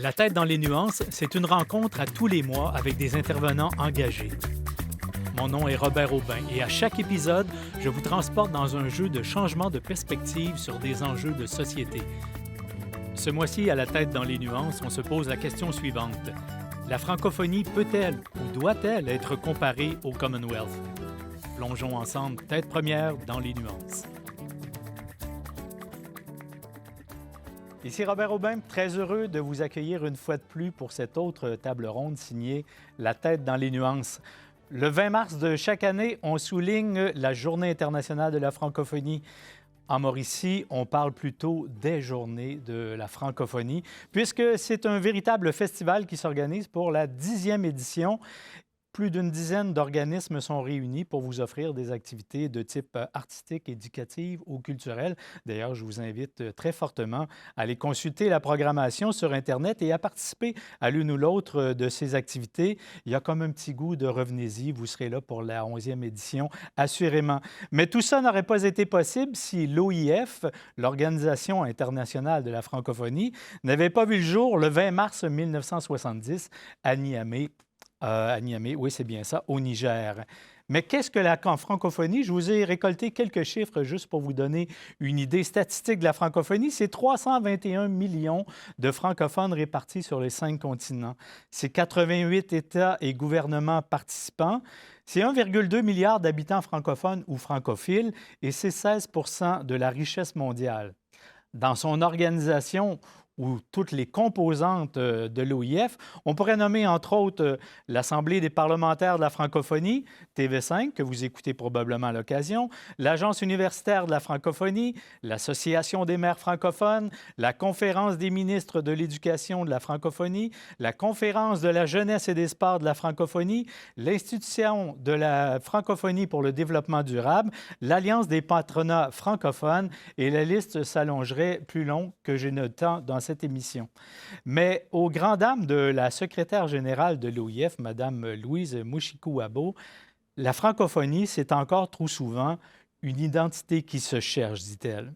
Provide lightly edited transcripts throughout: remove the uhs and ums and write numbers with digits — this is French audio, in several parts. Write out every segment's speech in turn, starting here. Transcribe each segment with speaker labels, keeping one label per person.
Speaker 1: La tête dans les nuances, c'est une rencontre à tous les mois avec des intervenants engagés. Mon nom est Robert Aubin et à chaque épisode, je vous transporte dans un jeu de changement de perspective sur des enjeux de société. Ce mois-ci, à la tête dans les nuances, on se pose la question suivante. La francophonie peut-elle ou doit-elle être comparée au Commonwealth? Plongeons ensemble, tête première, dans les nuances. Ici Robert Aubin, très heureux de vous accueillir une fois de plus pour cette autre table ronde signée La tête dans les nuances. Le 20 mars de chaque année, on souligne la Journée internationale de la francophonie. En Mauricie, on parle plutôt des Journées de la francophonie, puisque c'est un véritable festival qui s'organise pour la 10e édition. Plus d'une dizaine d'organismes sont réunis pour vous offrir des activités de type artistique, éducative ou culturel. D'ailleurs, je vous invite très fortement à aller consulter la programmation sur Internet et à participer à l'une ou l'autre de ces activités. Il y a comme un petit goût de revenez-y, vous serez là pour la 11e édition, assurément. Mais tout ça n'aurait pas été possible si l'OIF, l'Organisation internationale de la francophonie, n'avait pas vu le jour le 20 mars 1970 à Niamey. Oui, c'est bien ça, au Niger. Mais qu'est-ce que la francophonie? Je vous ai récolté quelques chiffres juste pour vous donner une idée statistique de la francophonie. C'est 321 millions de francophones répartis sur les 5 continents. C'est 88 États et gouvernements participants. C'est 1,2 milliard d'habitants francophones ou francophiles et c'est 16 de la richesse mondiale. Dans son organisation, ou toutes les composantes de l'OIF. On pourrait nommer, entre autres, l'Assemblée des parlementaires de la francophonie, TV5, que vous écoutez probablement à l'occasion, l'Agence universitaire de la francophonie, l'Association des maires francophones, la Conférence des ministres de l'éducation de la francophonie, la Conférence de la jeunesse et des sports de la francophonie, l'Institution de la francophonie pour le développement durable, l'Alliance des patronats francophones, et la liste s'allongerait plus long que je ne le temps dans cette émission. Mais aux grandes dames de la secrétaire générale de l'OIF, Mme Louise Mouchikouabo, la francophonie, c'est encore trop souvent une identité qui se cherche, dit-elle.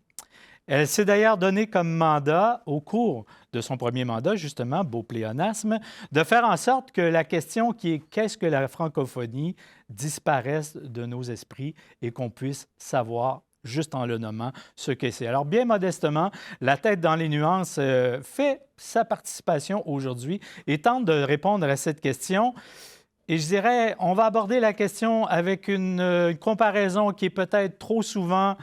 Speaker 1: Elle s'est d'ailleurs donné comme mandat, au cours de son premier mandat, justement, beau pléonasme, de faire en sorte que la question qui est « qu'est-ce que la francophonie » disparaisse de nos esprits et qu'on puisse savoir juste en le nommant, ce que c'est. Alors, bien modestement, la tête dans les nuances fait sa participation aujourd'hui et tente de répondre à cette question. Et je dirais, on va aborder la question avec une comparaison qui est peut-être trop souvent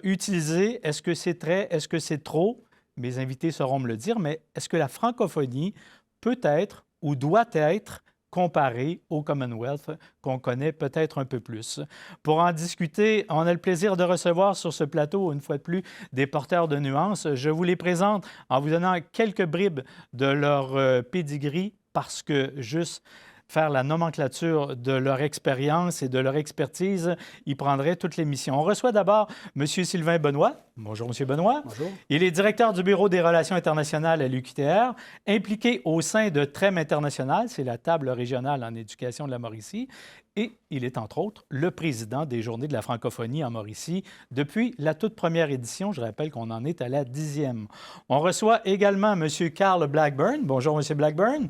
Speaker 1: utilisée. Est-ce que c'est très, est-ce que c'est trop? Mes invités sauront me le dire, mais est-ce que la francophonie peut être ou doit être comparé au Commonwealth, qu'on connaît peut-être un peu plus. Pour en discuter, on a le plaisir de recevoir sur ce plateau, une fois de plus, des porteurs de nuances. Je vous les présente en vous donnant quelques bribes de leur pedigree, parce que juste faire la nomenclature de leur expérience et de leur expertise, il prendrait toute l'émission. On reçoit d'abord M. Sylvain Benoît. Bonjour, M. Benoît.
Speaker 2: Bonjour.
Speaker 1: Il est directeur du Bureau des relations internationales à l'UQTR, impliqué au sein de TREM International, c'est la table régionale en éducation de la Mauricie, et il est, entre autres, le président des Journées de la francophonie en Mauricie depuis la toute première édition. Je rappelle qu'on en est à la 10e. On reçoit également M. Carl Blackburn. Bonjour, M. Blackburn.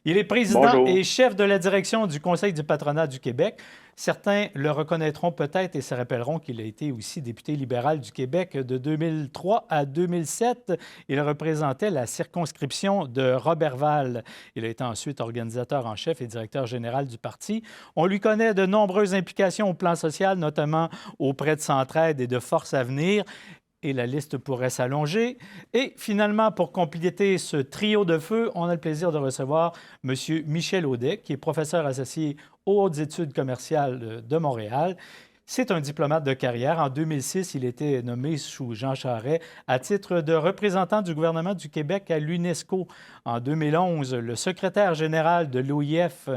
Speaker 1: Il est président
Speaker 2: Bonjour.
Speaker 1: et chef de la direction du Conseil du patronat du Québec. Certains le reconnaîtront peut-être et se rappelleront qu'il a été aussi député libéral du Québec de 2003 à 2007. Il représentait la circonscription de Roberval. Il a été ensuite organisateur en chef et directeur général du parti. On lui connaît de nombreuses implications au plan social, notamment auprès de Centraide et de Force Avenir. Et la liste pourrait s'allonger. Et finalement, pour compléter ce trio de feu, on a le plaisir de recevoir M. Michel Audet, qui est professeur associé aux hautes études commerciales de Montréal. C'est un diplomate de carrière. En 2006, il était nommé sous Jean Charest à titre de représentant du gouvernement du Québec à l'UNESCO. En 2011, le secrétaire général de l'OIF,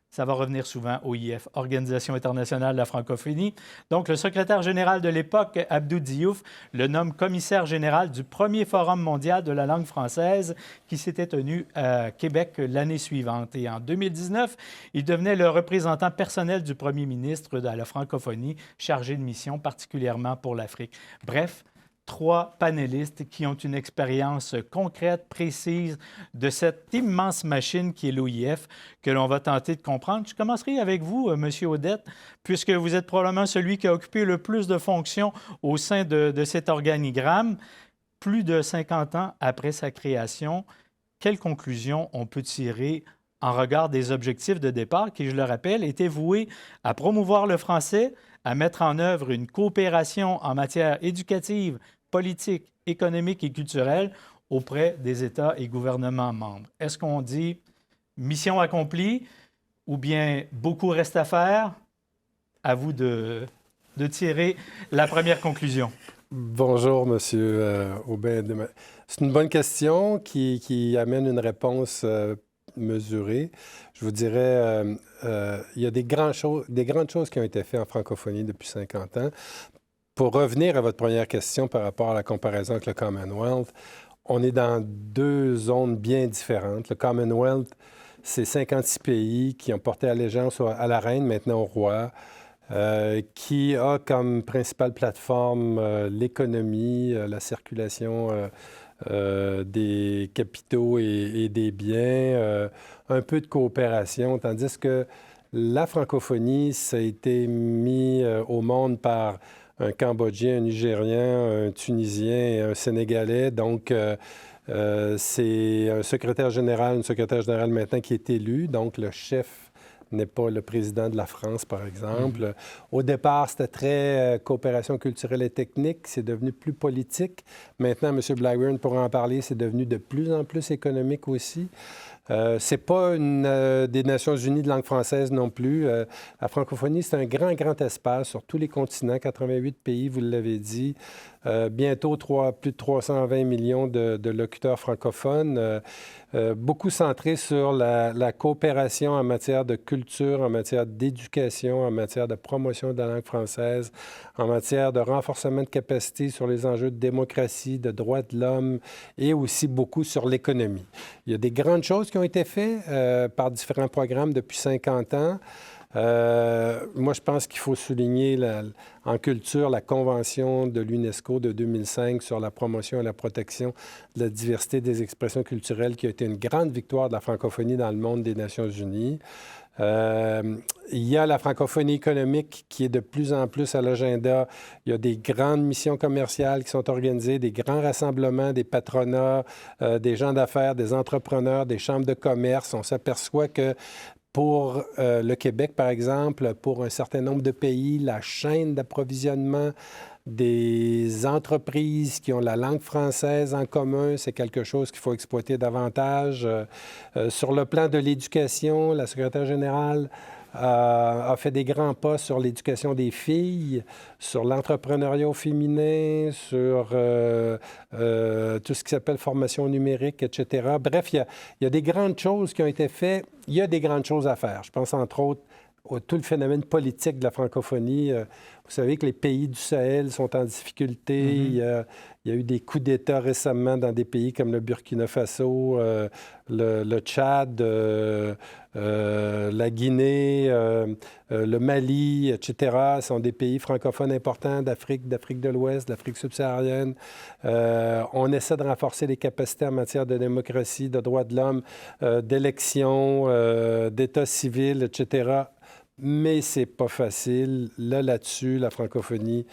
Speaker 1: ça va revenir souvent, OIF, Organisation internationale de la francophonie. Donc, le secrétaire général de l'époque, Abdou Diouf, le nomme commissaire général du premier Forum mondial de la langue française qui s'était tenu à Québec l'année suivante. Et en 2019, il devenait le représentant personnel du premier ministre de la francophonie, chargé de mission particulièrement pour l'Afrique. Bref, 3 panélistes qui ont une expérience concrète, précise de cette immense machine qui est l'OIF que l'on va tenter de comprendre. Je commencerai avec vous, M. Audette, puisque vous êtes probablement celui qui a occupé le plus de fonctions au sein de cet organigramme. Plus de 50 ans après sa création, quelles conclusions on peut tirer en regard des objectifs de départ qui, je le rappelle, étaient voués à promouvoir le français, à mettre en œuvre une coopération en matière éducative, politique, économique et culturelle auprès des États et gouvernements membres? Est-ce qu'on dit mission accomplie ou bien beaucoup reste à faire? À vous de tirer la première conclusion.
Speaker 2: Bonjour, Monsieur Aubin. C'est une bonne question qui amène une réponse mesurée. Je vous dirais, il y a des grandes choses qui ont été faites en francophonie depuis 50 ans. Pour revenir à votre première question par rapport à la comparaison avec le Commonwealth, on est dans 2 zones bien différentes. Le Commonwealth, c'est 56 pays qui ont porté allégeance à la reine, maintenant au roi, qui a comme principale plateforme l'économie, la circulation des capitaux et des biens, un peu de coopération, tandis que la francophonie, ça a été mis au monde par un Cambodgien, un Nigérien, un Tunisien et un Sénégalais. Donc, c'est un secrétaire général, une secrétaire générale maintenant qui est élu. Donc, le chef n'est pas le président de la France, par exemple. Au départ, c'était très coopération culturelle et technique. C'est devenu plus politique. Maintenant, M. Blackburn pourra en parler. C'est devenu de plus en plus économique aussi. C'est pas des Nations unies de langue française non plus. La francophonie, c'est un grand espace sur tous les continents, 88 pays, vous l'avez dit. Bientôt, plus de 320 millions de locuteurs francophones. Beaucoup centré sur la coopération en matière de culture, en matière d'éducation, en matière de promotion de la langue française, en matière de renforcement de capacité sur les enjeux de démocratie, de droits de l'homme et aussi beaucoup sur l'économie. Il y a des grandes choses qui ont été faites par différents programmes depuis 50 ans. Moi, je pense qu'il faut souligner en culture la Convention de l'UNESCO de 2005 sur la promotion et la protection de la diversité des expressions culturelles qui a été une grande victoire de la francophonie dans le monde des Nations unies. Il y a la francophonie économique qui est de plus en plus à l'agenda. Il y a des grandes missions commerciales qui sont organisées, des grands rassemblements, des patronats, des gens d'affaires, des entrepreneurs, des chambres de commerce. On s'aperçoit que pour le Québec, par exemple, pour un certain nombre de pays, la chaîne d'approvisionnement des entreprises qui ont la langue française en commun, c'est quelque chose qu'il faut exploiter davantage. Sur le plan de l'éducation, la secrétaire générale a fait des grands pas sur l'éducation des filles, sur l'entrepreneuriat au féminin, sur tout ce qui s'appelle formation numérique, etc. Bref, il y a des grandes choses qui ont été faites. Il y a des grandes choses à faire. Je pense, entre autres, tout le phénomène politique de la francophonie. Vous savez que les pays du Sahel sont en difficulté. Il y a eu des coups d'État récemment dans des pays comme le Burkina Faso, le Tchad, la Guinée, le Mali, etc. Ce sont des pays francophones importants d'Afrique de l'Ouest, d'Afrique subsaharienne. On essaie de renforcer les capacités en matière de démocratie, de droits de l'homme, d'élections, d'État civil, etc. Mais c'est pas facile. Là-dessus, la francophonie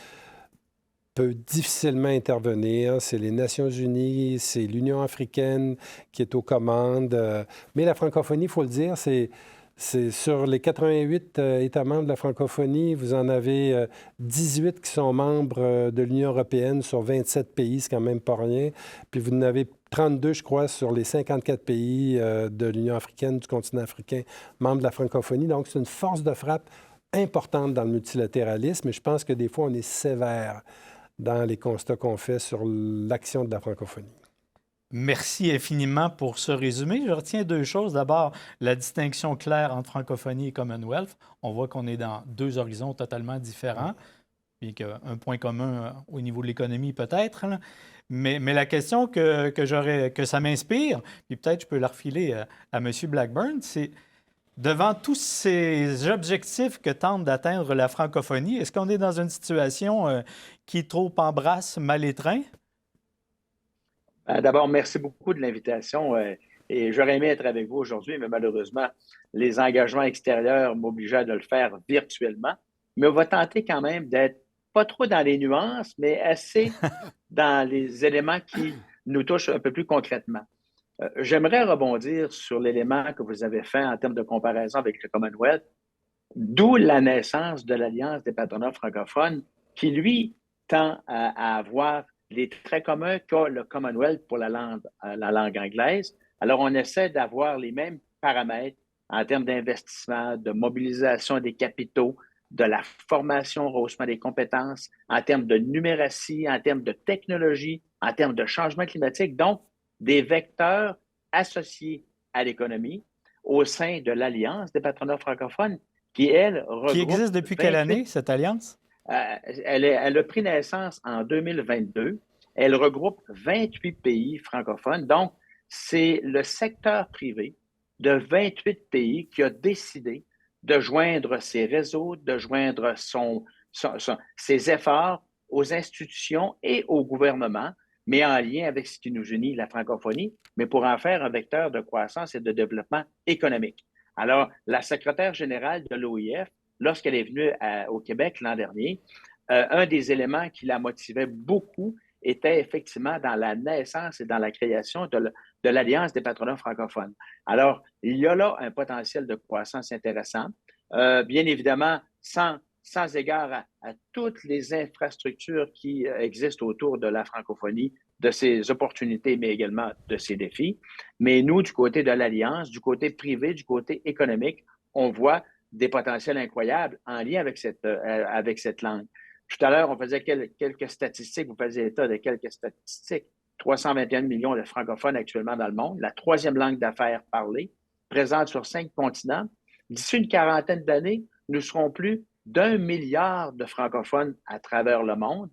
Speaker 2: peut difficilement intervenir. C'est les Nations unies, c'est l'Union africaine qui est aux commandes. Mais la francophonie, il faut le dire, c'est sur les 88 États membres de la francophonie, vous en avez 18 qui sont membres de l'Union européenne sur 27 pays, c'est quand même pas rien. Puis vous en avez 32, je crois, sur les 54 pays de l'Union africaine, du continent africain, membres de la francophonie. Donc, c'est une force de frappe importante dans le multilatéralisme. Et je pense que des fois, on est sévère dans les constats qu'on fait sur l'action de la francophonie.
Speaker 1: Merci infiniment pour ce résumé. Je retiens 2 choses. D'abord, la distinction claire entre francophonie et Commonwealth. On voit qu'on est dans 2 horizons totalement différents, puis qu'il y a un point commun au niveau de l'économie peut-être. Mais la question que ça m'inspire, puis peut-être je peux la refiler à M. Blackburn, c'est Devant tous ces objectifs que tente d'atteindre la francophonie, est-ce qu'on est dans une situation qui trop embrasse mal étreint?
Speaker 3: D'abord, merci beaucoup de l'invitation. Et j'aurais aimé être avec vous aujourd'hui, mais malheureusement, les engagements extérieurs m'obligeaient de le faire virtuellement. Mais on va tenter quand même d'être pas trop dans les nuances, mais assez dans les éléments qui nous touchent un peu plus concrètement. J'aimerais rebondir sur l'élément que vous avez fait en termes de comparaison avec le Commonwealth, d'où la naissance de l'Alliance des patronats francophones, qui, lui, tend à avoir les traits communs qu'a le Commonwealth pour la langue anglaise. Alors, on essaie d'avoir les mêmes paramètres en termes d'investissement, de mobilisation des capitaux, de la formation, rehaussement des compétences, en termes de numératie, en termes de technologie, en termes de changement climatique. Donc, des vecteurs associés à l'économie au sein de l'Alliance des patronats francophones qui, elle, regroupe...
Speaker 1: Qui existe depuis quelle année, cette alliance?
Speaker 3: Elle a pris naissance en 2022. Elle regroupe 28 pays francophones. Donc, c'est le secteur privé de 28 pays qui a décidé de joindre ses réseaux, de joindre ses efforts aux institutions et au gouvernement, mais en lien avec ce qui nous unit, la francophonie, mais pour en faire un vecteur de croissance et de développement économique. Alors, la secrétaire générale de l'OIF, lorsqu'elle est venue au Québec l'an dernier, un des éléments qui la motivait beaucoup était effectivement dans la naissance et dans la création de l'Alliance des patronats francophones. Alors, il y a là un potentiel de croissance intéressant. Bien évidemment, sans égard à toutes les infrastructures qui existent autour de la francophonie, de ses opportunités, mais également de ses défis. Mais nous, du côté de l'Alliance, du côté privé, du côté économique, on voit des potentiels incroyables en lien avec cette langue. Tout à l'heure, on faisait quelques statistiques, vous faisiez état de quelques statistiques. 321 millions de francophones actuellement dans le monde, la troisième langue d'affaires parlée, présente sur 5 continents. D'ici une quarantaine d'années, nous serons plus d'1 milliard de francophones à travers le monde.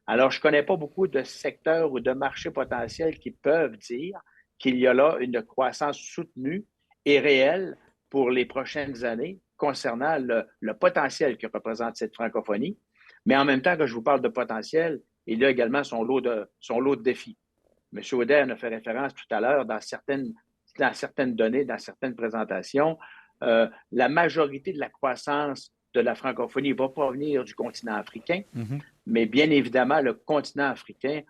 Speaker 3: Alors, je ne connais pas beaucoup de secteurs ou de marchés potentiels qui peuvent dire qu'il y a là une croissance soutenue et réelle pour les prochaines années concernant le potentiel que représente cette francophonie. Mais en même temps que je vous parle de potentiel, il y a également son lot de défis. M. Audet en a fait référence tout à l'heure dans certaines données, dans certaines présentations. La majorité de la croissance de la francophonie va provenir du continent africain, mais bien évidemment, le continent africain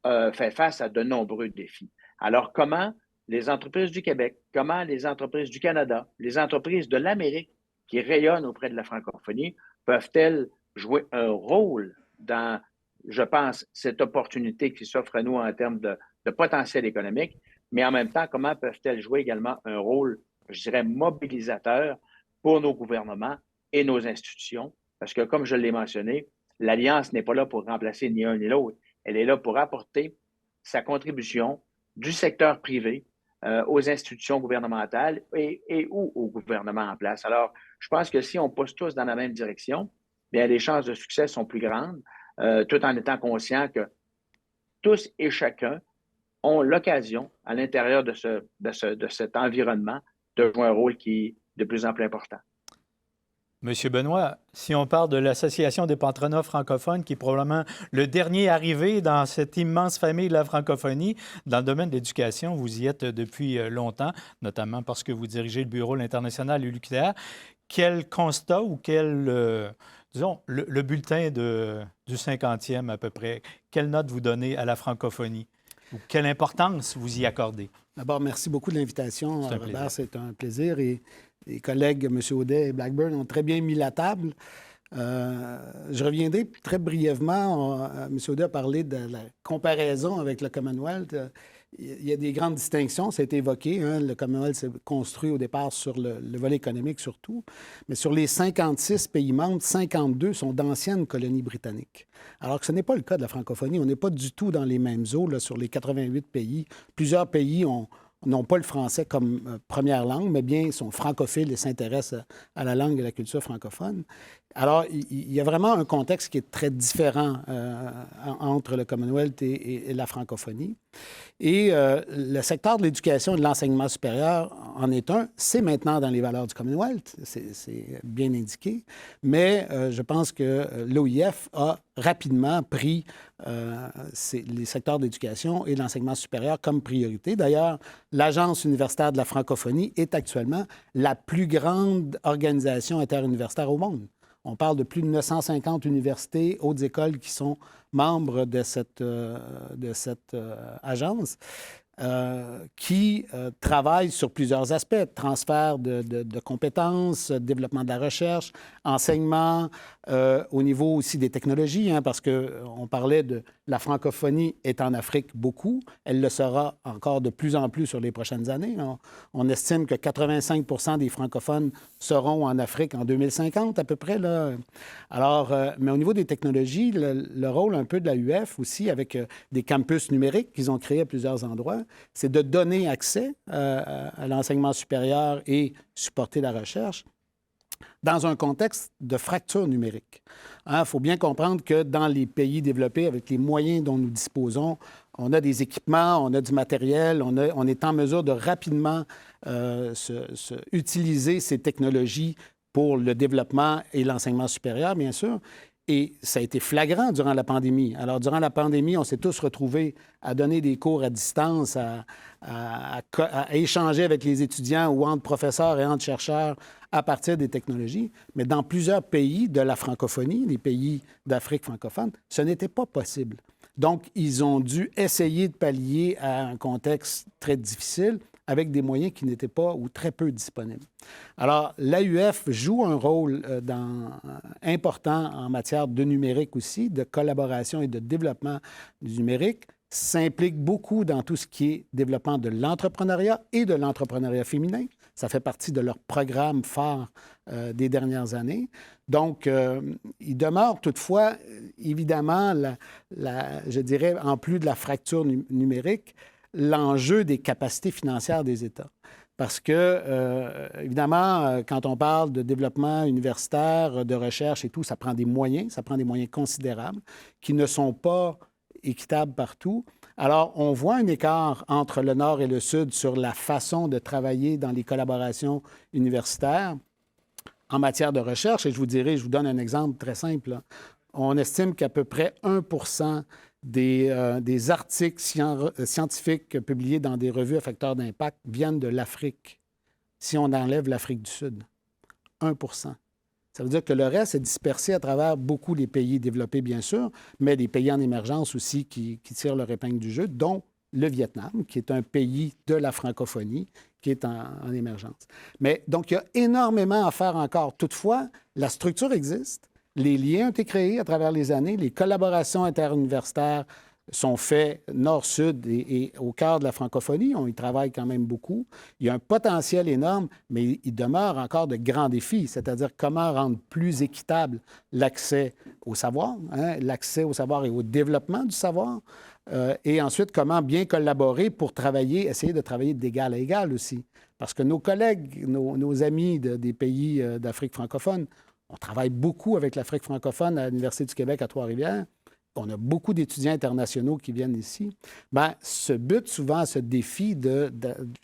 Speaker 3: fait face à de nombreux défis. Alors, comment les entreprises du Québec, comment les entreprises du Canada, les entreprises de l'Amérique qui rayonnent auprès de la francophonie peuvent-elles jouer un rôle dans, je pense, cette opportunité qui s'offre à nous en termes de potentiel économique, mais en même temps, comment peuvent-elles jouer également un rôle, je dirais, mobilisateur pour nos gouvernements et nos institutions? Parce que, comme je l'ai mentionné, l'Alliance n'est pas là pour remplacer ni un ni l'autre. Elle est là pour apporter sa contribution du secteur privé aux institutions gouvernementales et ou au gouvernement en place. Alors, je pense que si on pousse tous dans la même direction, bien, les chances de succès sont plus grandes, tout en étant conscients que tous et chacun ont l'occasion, à l'intérieur de cet environnement, de jouer un rôle qui est de plus en plus important.
Speaker 1: Monsieur Benoît, si on parle de l'Association des patronats francophones, qui est probablement le dernier arrivé dans cette immense famille de la francophonie, dans le domaine de l'éducation, vous y êtes depuis longtemps, notamment parce que vous dirigez le bureau l'international de l'UQTR. Quel constat ou disons, le bulletin du 50e à peu près, quelle note vous donnez à la francophonie ou quelle importance vous y accordez?
Speaker 4: D'abord, merci beaucoup de l'invitation, Robert. C'est un plaisir. Et les collègues, M. Audet et Blackburn, ont très bien mis la table. Je reviendrai très brièvement. M. Audet a parlé de la comparaison avec le Commonwealth. Il y a des grandes distinctions, ça a été évoqué. Le Commonwealth s'est construit au départ sur le volet économique surtout. Mais sur les 56 pays membres, 52 sont d'anciennes colonies britanniques. Alors que ce n'est pas le cas de la francophonie. On n'est pas du tout dans les mêmes eaux là, sur les 88 pays. Plusieurs pays n'ont pas le français comme première langue, mais bien sont francophiles et s'intéressent à la langue et à la culture francophone. Alors, il y a vraiment un contexte qui est très différent entre le Commonwealth et la francophonie. Et le secteur de l'éducation et de l'enseignement supérieur en est un. C'est maintenant dans les valeurs du Commonwealth, c'est bien indiqué. Mais je pense que l'OIF a rapidement pris les secteurs d'éducation et de l'enseignement supérieur comme priorité. D'ailleurs, l'Agence universitaire de la francophonie est actuellement la plus grande organisation interuniversitaire au monde. On parle de plus de 950 universités, hautes écoles qui sont membres de cette agence. Qui travaille sur plusieurs aspects, transfert de compétences, développement de la recherche, enseignement, au niveau aussi des technologies, hein, parce qu'on parlait de la francophonie est en Afrique beaucoup. Elle le sera encore de plus en plus sur les prochaines années. On estime que 85 des francophones seront en Afrique en 2050 à peu près, là. Alors, mais au niveau des technologies, le rôle un peu de la UF aussi, avec des campus numériques qu'ils ont créés à plusieurs endroits, c'est de donner accès à l'enseignement supérieur et supporter la recherche dans un contexte de fracture numérique. Il faut bien comprendre que dans les pays développés, avec les moyens dont nous disposons, on a des équipements, on a du matériel, on est en mesure de rapidement utiliser ces technologies pour le développement et l'enseignement supérieur, bien sûr. Et ça a été flagrant durant la pandémie. Alors, durant la pandémie, on s'est tous retrouvés à donner des cours à distance, à échanger avec les étudiants ou entre professeurs et entre chercheurs à partir des technologies. Mais dans plusieurs pays de la francophonie, les pays d'Afrique francophone, ce n'était pas possible. Donc, ils ont dû essayer de pallier à un contexte très difficile avec des moyens qui n'étaient pas ou très peu disponibles. Alors, l'AUF joue un rôle important en matière de numérique aussi, de collaboration et de développement du numérique, s'implique beaucoup dans tout ce qui est développement de l'entrepreneuriat et de l'entrepreneuriat féminin. Ça fait partie de leur programme phare des dernières années. Donc, il demeure toutefois, évidemment, je dirais, en plus de la fracture numérique, l'enjeu des capacités financières des États. Parce que, évidemment, quand on parle de développement universitaire, de recherche et tout, ça prend des moyens considérables qui ne sont pas équitables partout. Alors, on voit un écart entre le Nord et le Sud sur la façon de travailler dans les collaborations universitaires en matière de recherche. Et je vous donne un exemple très simple, là. On estime qu'à peu près 1 des articles scientifiques publiés dans des revues à facteur d'impact viennent de l'Afrique, si on enlève l'Afrique du Sud. 1 Ça veut dire que le reste est dispersé à travers beaucoup les pays développés, bien sûr, mais des pays en émergence aussi qui tirent leur épingle du jeu, dont le Vietnam, qui est un pays de la francophonie, qui est en émergence. Mais donc, il y a énormément à faire encore. Toutefois, la structure existe. Les liens ont été créés à travers les années. Les collaborations interuniversitaires sont faites nord-sud et au cœur de la francophonie. On y travaille quand même beaucoup. Il y a un potentiel énorme, mais il demeure encore de grands défis, c'est-à-dire comment rendre plus équitable l'accès au savoir, l'accès au savoir et au développement du savoir, et ensuite comment bien collaborer pour essayer de travailler d'égal à égal aussi. Parce que nos collègues, nos amis des pays d'Afrique francophone, on travaille beaucoup avec l'Afrique francophone à l'Université du Québec à Trois-Rivières. On a beaucoup d'étudiants internationaux qui viennent ici. Bien, se bute souvent à ce défi de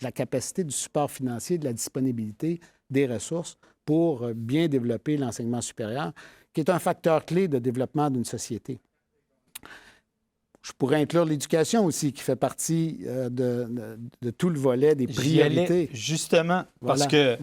Speaker 4: la capacité du support financier, de la disponibilité des ressources pour bien développer l'enseignement supérieur, qui est un facteur clé de développement d'une société. Je pourrais inclure l'éducation aussi, qui fait partie de tout le volet des priorités.
Speaker 1: J'y allais justement, parce que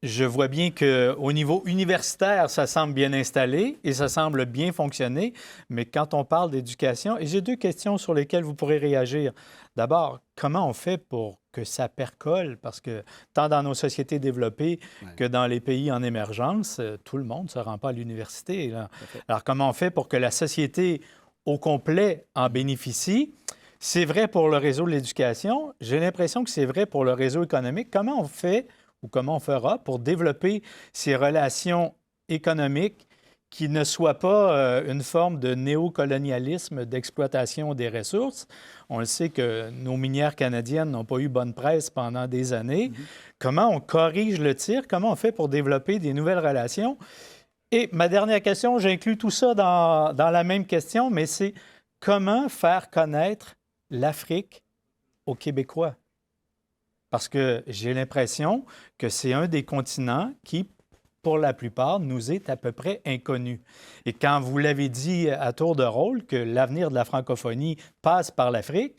Speaker 1: je vois bien qu'au niveau universitaire, ça semble bien installé et ça semble bien fonctionner. Mais quand on parle d'éducation, et j'ai deux questions sur lesquelles vous pourrez réagir. D'abord, comment on fait pour que ça percole? Parce que tant dans nos sociétés développées que dans les pays en émergence, tout le monde ne se rend pas à l'université, là. Alors, comment on fait pour que la société au complet en bénéficie? C'est vrai pour le réseau de l'éducation. J'ai l'impression que c'est vrai pour le réseau économique. Comment on fait ou comment on fera pour développer ces relations économiques qui ne soient pas une forme de néocolonialisme d'exploitation des ressources? On le sait que nos minières canadiennes n'ont pas eu bonne presse pendant des années. Comment on corrige le tir? Comment on fait pour développer des nouvelles relations? Et ma dernière question, j'inclus tout ça dans la même question, mais c'est comment faire connaître l'Afrique aux Québécois? Parce que j'ai l'impression que c'est un des continents qui, pour la plupart, nous est à peu près inconnu. Et quand vous l'avez dit à tour de rôle que l'avenir de la francophonie passe par l'Afrique,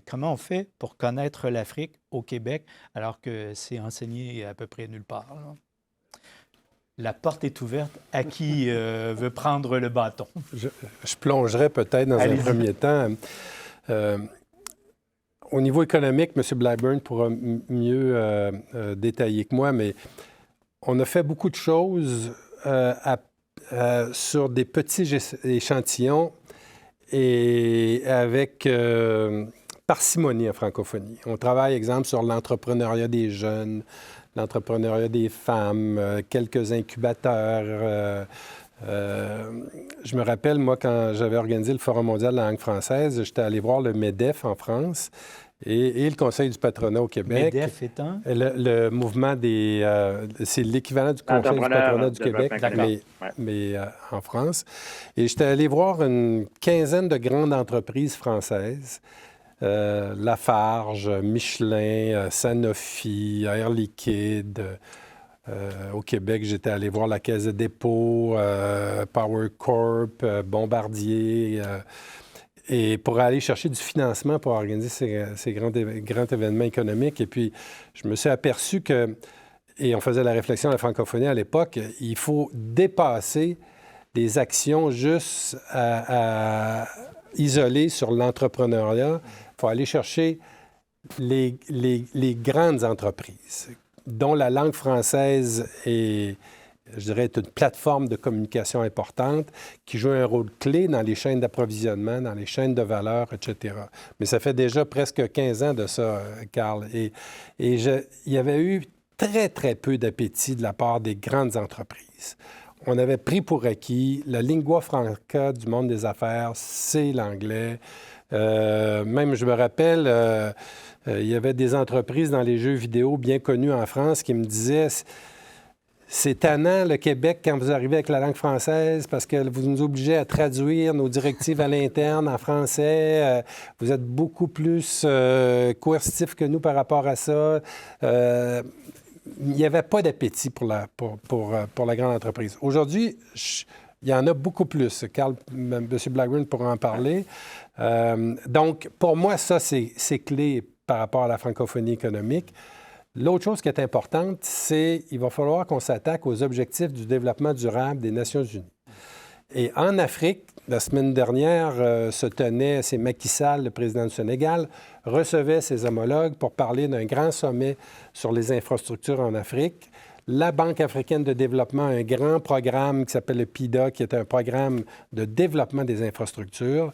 Speaker 1: comment on fait pour connaître l'Afrique au Québec alors que c'est enseigné à peu près nulle part, là? La porte est ouverte à qui veut prendre le bâton.
Speaker 2: Je plongerais peut-être dans un premier temps. Au niveau économique, M. Blackburn pourra mieux détailler que moi, mais on a fait beaucoup de choses sur des petits échantillons et avec parcimonie en francophonie. On travaille, exemple, sur l'entrepreneuriat des jeunes, l'entrepreneuriat des femmes, quelques incubateurs. Je me rappelle, moi, quand j'avais organisé le Forum mondial de la langue française, j'étais allé voir le MEDEF en France et le Conseil du patronat au Québec.
Speaker 1: MEDEF étant?
Speaker 2: Le mouvement des... c'est l'équivalent du Conseil du patronat du Québec, mais en France. Et j'étais allé voir une quinzaine de grandes entreprises françaises. Lafarge, Michelin, Sanofi, Air Liquide. Au Québec, j'étais allé voir la Caisse de dépôt, Power Corp, Bombardier, et pour aller chercher du financement pour organiser ces grands événements économiques. Et puis, je me suis aperçu que, et on faisait la réflexion à la francophonie à l'époque, il faut dépasser des actions juste isolées sur l'entrepreneuriat. Il faut aller chercher les grandes entreprises dont la langue française est, je dirais, une plateforme de communication importante qui joue un rôle clé dans les chaînes d'approvisionnement, dans les chaînes de valeur, etc. Mais ça fait déjà presque 15 ans de ça, Carl. Et il y avait eu très, très peu d'appétit de la part des grandes entreprises. On avait pris pour acquis la lingua franca du monde des affaires, c'est l'anglais. Même, je me rappelle, il y avait des entreprises dans les jeux vidéo bien connues en France qui me disaient « C'est tannant, le Québec, quand vous arrivez avec la langue française, parce que vous nous obligez à traduire nos directives à l'interne en français. Vous êtes beaucoup plus coercitif que nous par rapport à ça. » Il n'y avait pas d'appétit pour la grande entreprise. Aujourd'hui, il y en a beaucoup plus. Carl, M. Blackburn pourra en parler. Donc, pour moi, ça, c'est clé par rapport à la francophonie économique. L'autre chose qui est importante, c'est qu'il va falloir qu'on s'attaque aux objectifs du développement durable des Nations unies. Et en Afrique, la semaine dernière, c'est Macky Sall, le président du Sénégal, recevait ses homologues pour parler d'un grand sommet sur les infrastructures en Afrique. La Banque africaine de développement a un grand programme qui s'appelle le PIDA, qui est un programme de développement des infrastructures.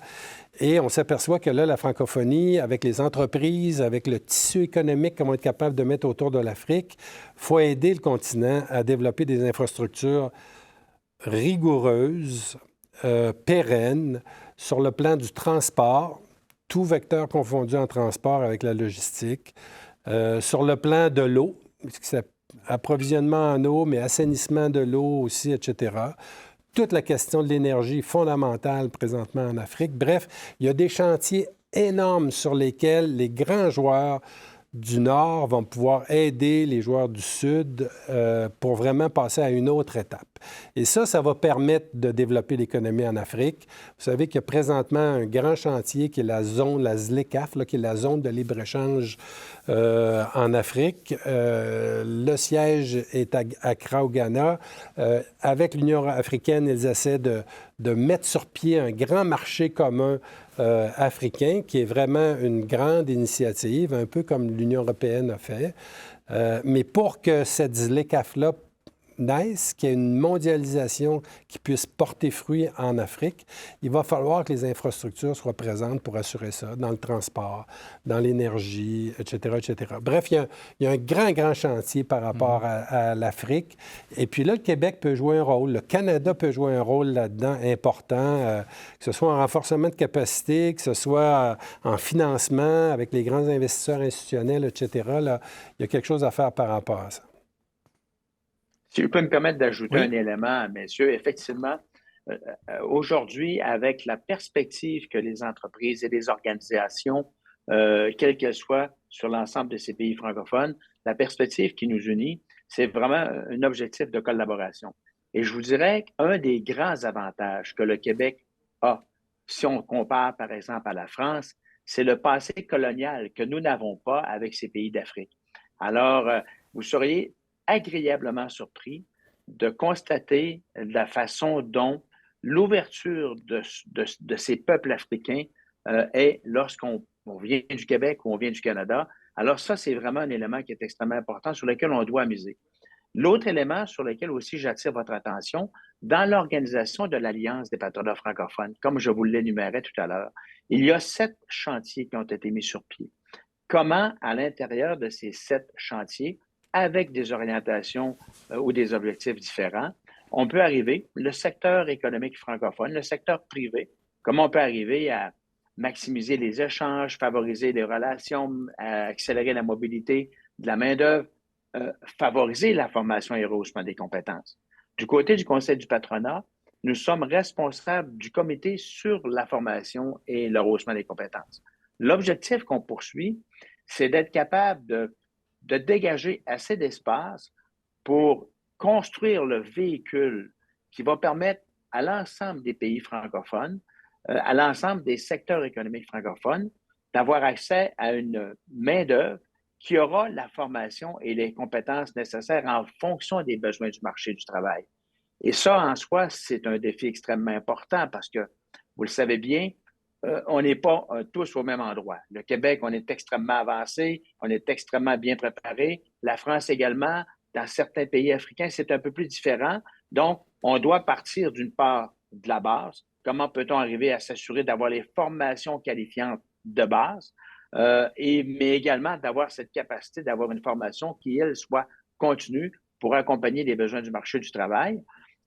Speaker 2: Et on s'aperçoit que là, la francophonie, avec les entreprises, avec le tissu économique qu'on va être capable de mettre autour de l'Afrique, il faut aider le continent à développer des infrastructures rigoureuses, pérennes, sur le plan du transport, tout vecteur confondu en transport avec la logistique, sur le plan de l'eau, approvisionnement en eau, mais assainissement de l'eau aussi, etc. Toute la question de l'énergie fondamentale présentement en Afrique. Bref, il y a des chantiers énormes sur lesquels les grands joueurs du Nord vont pouvoir aider les joueurs du Sud pour vraiment passer à une autre étape. Et ça va permettre de développer l'économie en Afrique. Vous savez qu'il y a présentement un grand chantier qui est la ZLECAf, qui est la zone de libre-échange en Afrique. Le siège est à Accra, au Ghana. Avec l'Union africaine, ils essaient de mettre sur pied un grand marché commun africain, qui est vraiment une grande initiative, un peu comme l'Union européenne a fait. Mais pour que cette ZLECAf-là naisse, qu'il y ait une mondialisation qui puisse porter fruit en Afrique, il va falloir que les infrastructures soient présentes pour assurer ça, dans le transport, dans l'énergie, etc., etc. Bref, il y a un grand chantier par rapport à l'Afrique. Et puis là, le Québec peut jouer un rôle, le Canada peut jouer un rôle là-dedans important, que ce soit en renforcement de capacité, que ce soit en financement avec les grands investisseurs institutionnels, etc. Là, il y a quelque chose à faire par rapport à ça.
Speaker 3: Si je peux me permettre d'ajouter
Speaker 2: Oui.
Speaker 3: un élément, messieurs, effectivement, aujourd'hui, avec la perspective que les entreprises et les organisations, quelles qu'elles soient, sur l'ensemble de ces pays francophones. La perspective qui nous unit, c'est vraiment un objectif de collaboration. Et je vous dirais qu'un des grands avantages que le Québec a, si on compare par exemple à la France, c'est le passé colonial que nous n'avons pas avec ces pays d'Afrique. Alors, vous seriez agréablement surpris de constater la façon dont l'ouverture de ces peuples africains est lorsqu'on vient du Québec ou on vient du Canada. Alors ça, c'est vraiment un élément qui est extrêmement important sur lequel on doit miser. L'autre élément sur lequel aussi j'attire votre attention, dans l'organisation de l'Alliance des patronats francophones, comme je vous l'énumérais tout à l'heure, il y a 7 chantiers qui ont été mis sur pied. Comment, à l'intérieur de ces 7 chantiers, avec des orientations ou des objectifs différents, on peut arriver, le secteur économique francophone, le secteur privé, comment on peut arriver à maximiser les échanges, favoriser les relations, accélérer la mobilité de la main-d'œuvre, favoriser la formation et le rehaussement des compétences. Du côté du Conseil du patronat, nous sommes responsables du comité sur la formation et le rehaussement des compétences. L'objectif qu'on poursuit, c'est d'être capable de dégager assez d'espace pour construire le véhicule qui va permettre à l'ensemble des pays francophones, à l'ensemble des secteurs économiques francophones, d'avoir accès à une main-d'œuvre qui aura la formation et les compétences nécessaires en fonction des besoins du marché du travail. Et ça, en soi, c'est un défi extrêmement important parce que, vous le savez bien, on n'est pas tous au même endroit. Le Québec, on est extrêmement avancé, on est extrêmement bien préparé. La France également, dans certains pays africains, c'est un peu plus différent. Donc, on doit partir d'une part de la base. Comment peut-on arriver à s'assurer d'avoir les formations qualifiantes de base, mais également d'avoir cette capacité d'avoir une formation qui, elle, soit continue pour accompagner les besoins du marché du travail.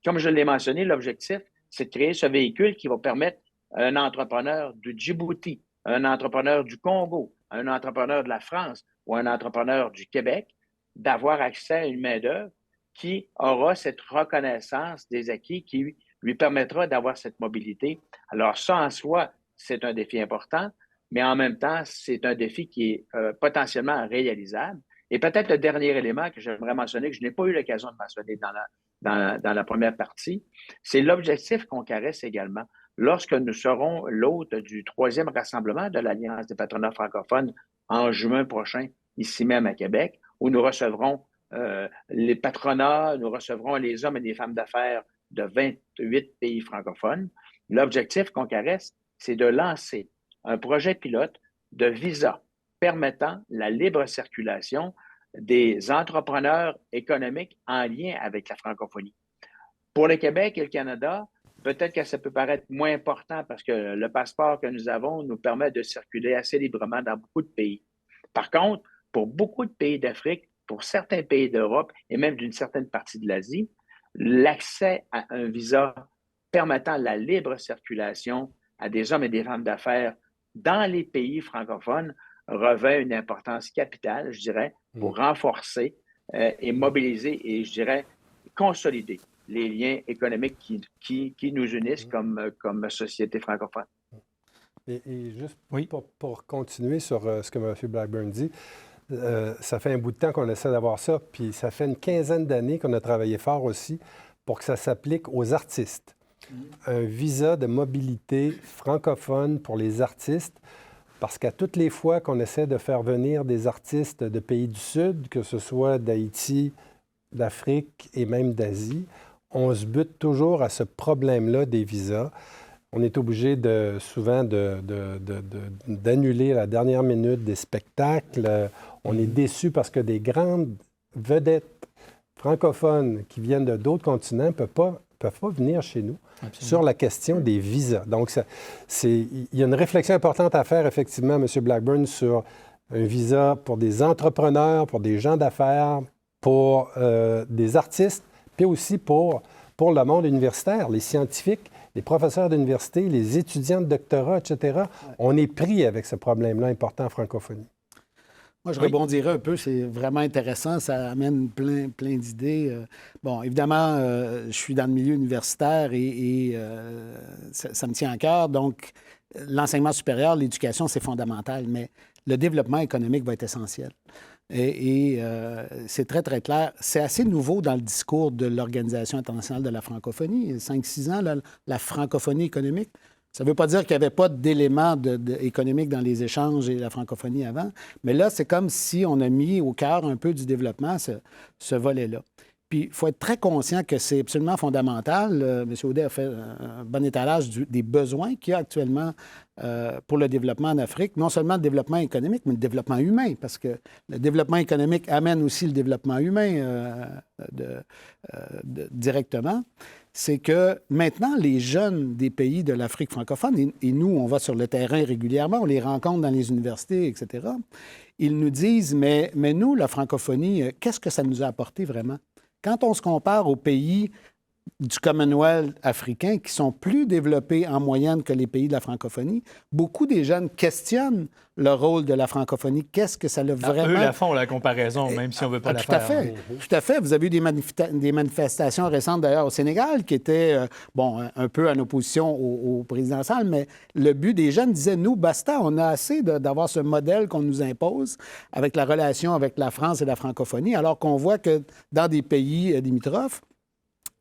Speaker 3: Comme je l'ai mentionné, l'objectif, c'est de créer ce véhicule qui va permettre à un entrepreneur du Djibouti, un entrepreneur du Congo, un entrepreneur de la France ou un entrepreneur du Québec d'avoir accès à une main-d'œuvre qui aura cette reconnaissance des acquis qui lui permettra d'avoir cette mobilité. Alors ça, en soi, c'est un défi important, mais en même temps, c'est un défi qui est potentiellement réalisable. Et peut-être le dernier élément que j'aimerais mentionner, que je n'ai pas eu l'occasion de mentionner dans la première partie, c'est l'objectif qu'on caresse également. Lorsque nous serons l'hôte du 3e rassemblement de l'Alliance des patronats francophones en juin prochain, ici même à Québec, où nous recevrons les patronats, nous recevrons les hommes et les femmes d'affaires de 28 pays francophones. L'objectif qu'on caresse, c'est de lancer un projet pilote de visa permettant la libre circulation des entrepreneurs économiques en lien avec la francophonie. Pour le Québec et le Canada, peut-être que ça peut paraître moins important parce que le passeport que nous avons nous permet de circuler assez librement dans beaucoup de pays. Par contre, pour beaucoup de pays d'Afrique, pour certains pays d'Europe et même d'une certaine partie de l'Asie, l'accès à un visa permettant la libre circulation à des hommes et des femmes d'affaires dans les pays francophones revêt une importance capitale, je dirais, pour renforcer et mobiliser et, je dirais, consolider les liens économiques qui nous unissent comme société francophone.
Speaker 2: Et juste pour continuer sur ce que M. Blackburn dit, ça fait un bout de temps qu'on essaie d'avoir ça, puis ça fait une quinzaine d'années qu'on a travaillé fort aussi pour que ça s'applique aux artistes. Un visa de mobilité francophone pour les artistes, parce qu'à toutes les fois qu'on essaie de faire venir des artistes de pays du Sud, que ce soit d'Haïti, d'Afrique et même d'Asie, on se bute toujours à ce problème-là des visas. On est obligé souvent d'annuler à la dernière minute des spectacles. On est déçu parce que des grandes vedettes francophones qui viennent d'autres continents ne peuvent pas venir chez nous. Absolument. Sur la question des visas. Donc, il y a une réflexion importante à faire, effectivement, M. Blackburn, sur un visa pour des entrepreneurs, pour des gens d'affaires, pour des artistes, puis aussi pour le monde universitaire, les scientifiques, les professeurs d'université, les étudiants de doctorat, etc. Ouais. On est pris avec ce problème-là important en francophonie.
Speaker 4: Moi, je rebondirais un peu. C'est vraiment intéressant. Ça amène plein d'idées. Bon, évidemment, je suis dans le milieu universitaire et ça me tient à cœur. Donc, l'enseignement supérieur, l'éducation, c'est fondamental. Mais le développement économique va être essentiel. Et c'est très, très clair. C'est assez nouveau dans le discours de l'Organisation internationale de la francophonie. Il y a 5-6 ans, là, la francophonie économique. Ça ne veut pas dire qu'il n'y avait pas d'éléments économiques dans les échanges et la francophonie avant, mais là, c'est comme si on a mis au cœur un peu du développement ce volet-là. Puis, il faut être très conscient que c'est absolument fondamental. M. Audet a fait un bon étalage des besoins qu'il y a actuellement pour le développement en Afrique. Non seulement le développement économique, mais le développement humain, parce que le développement économique amène aussi le développement humain directement. C'est que maintenant, les jeunes des pays de l'Afrique francophone, et nous, on va sur le terrain régulièrement, on les rencontre dans les universités, etc., ils nous disent, mais nous, la francophonie, qu'est-ce que ça nous a apporté vraiment? Quand on se compare aux pays du Commonwealth africain qui sont plus développés en moyenne que les pays de la francophonie, beaucoup des jeunes questionnent le rôle de la francophonie. Qu'est-ce que ça a vraiment...
Speaker 1: Eux la font, la comparaison, même si on ne veut pas la faire.
Speaker 4: Tout à fait. Vous avez eu des manifestations récentes, d'ailleurs, au Sénégal, qui étaient, un peu en opposition au présidentiel, mais le but des jeunes disait, nous, basta, on a assez d'avoir ce modèle qu'on nous impose avec la relation avec la France et la francophonie, alors qu'on voit que dans des pays limitrophes,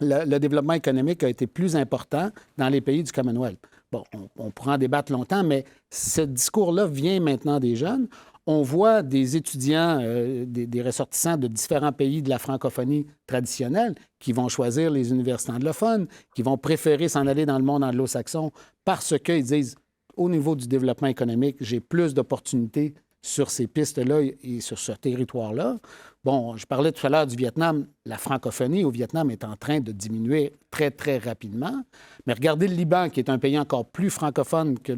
Speaker 4: le développement économique a été plus important dans les pays du Commonwealth. Bon, on pourra en débattre longtemps, mais ce discours-là vient maintenant des jeunes. On voit des étudiants, des ressortissants de différents pays de la francophonie traditionnelle qui vont choisir les universités anglophones, qui vont préférer s'en aller dans le monde anglo-saxon parce qu'ils disent, au niveau du développement économique, j'ai plus d'opportunités sur ces pistes-là et sur ce territoire-là. Bon, je parlais tout à l'heure du Vietnam. La francophonie au Vietnam est en train de diminuer très, très rapidement. Mais regardez le Liban, qui est un pays encore plus francophone que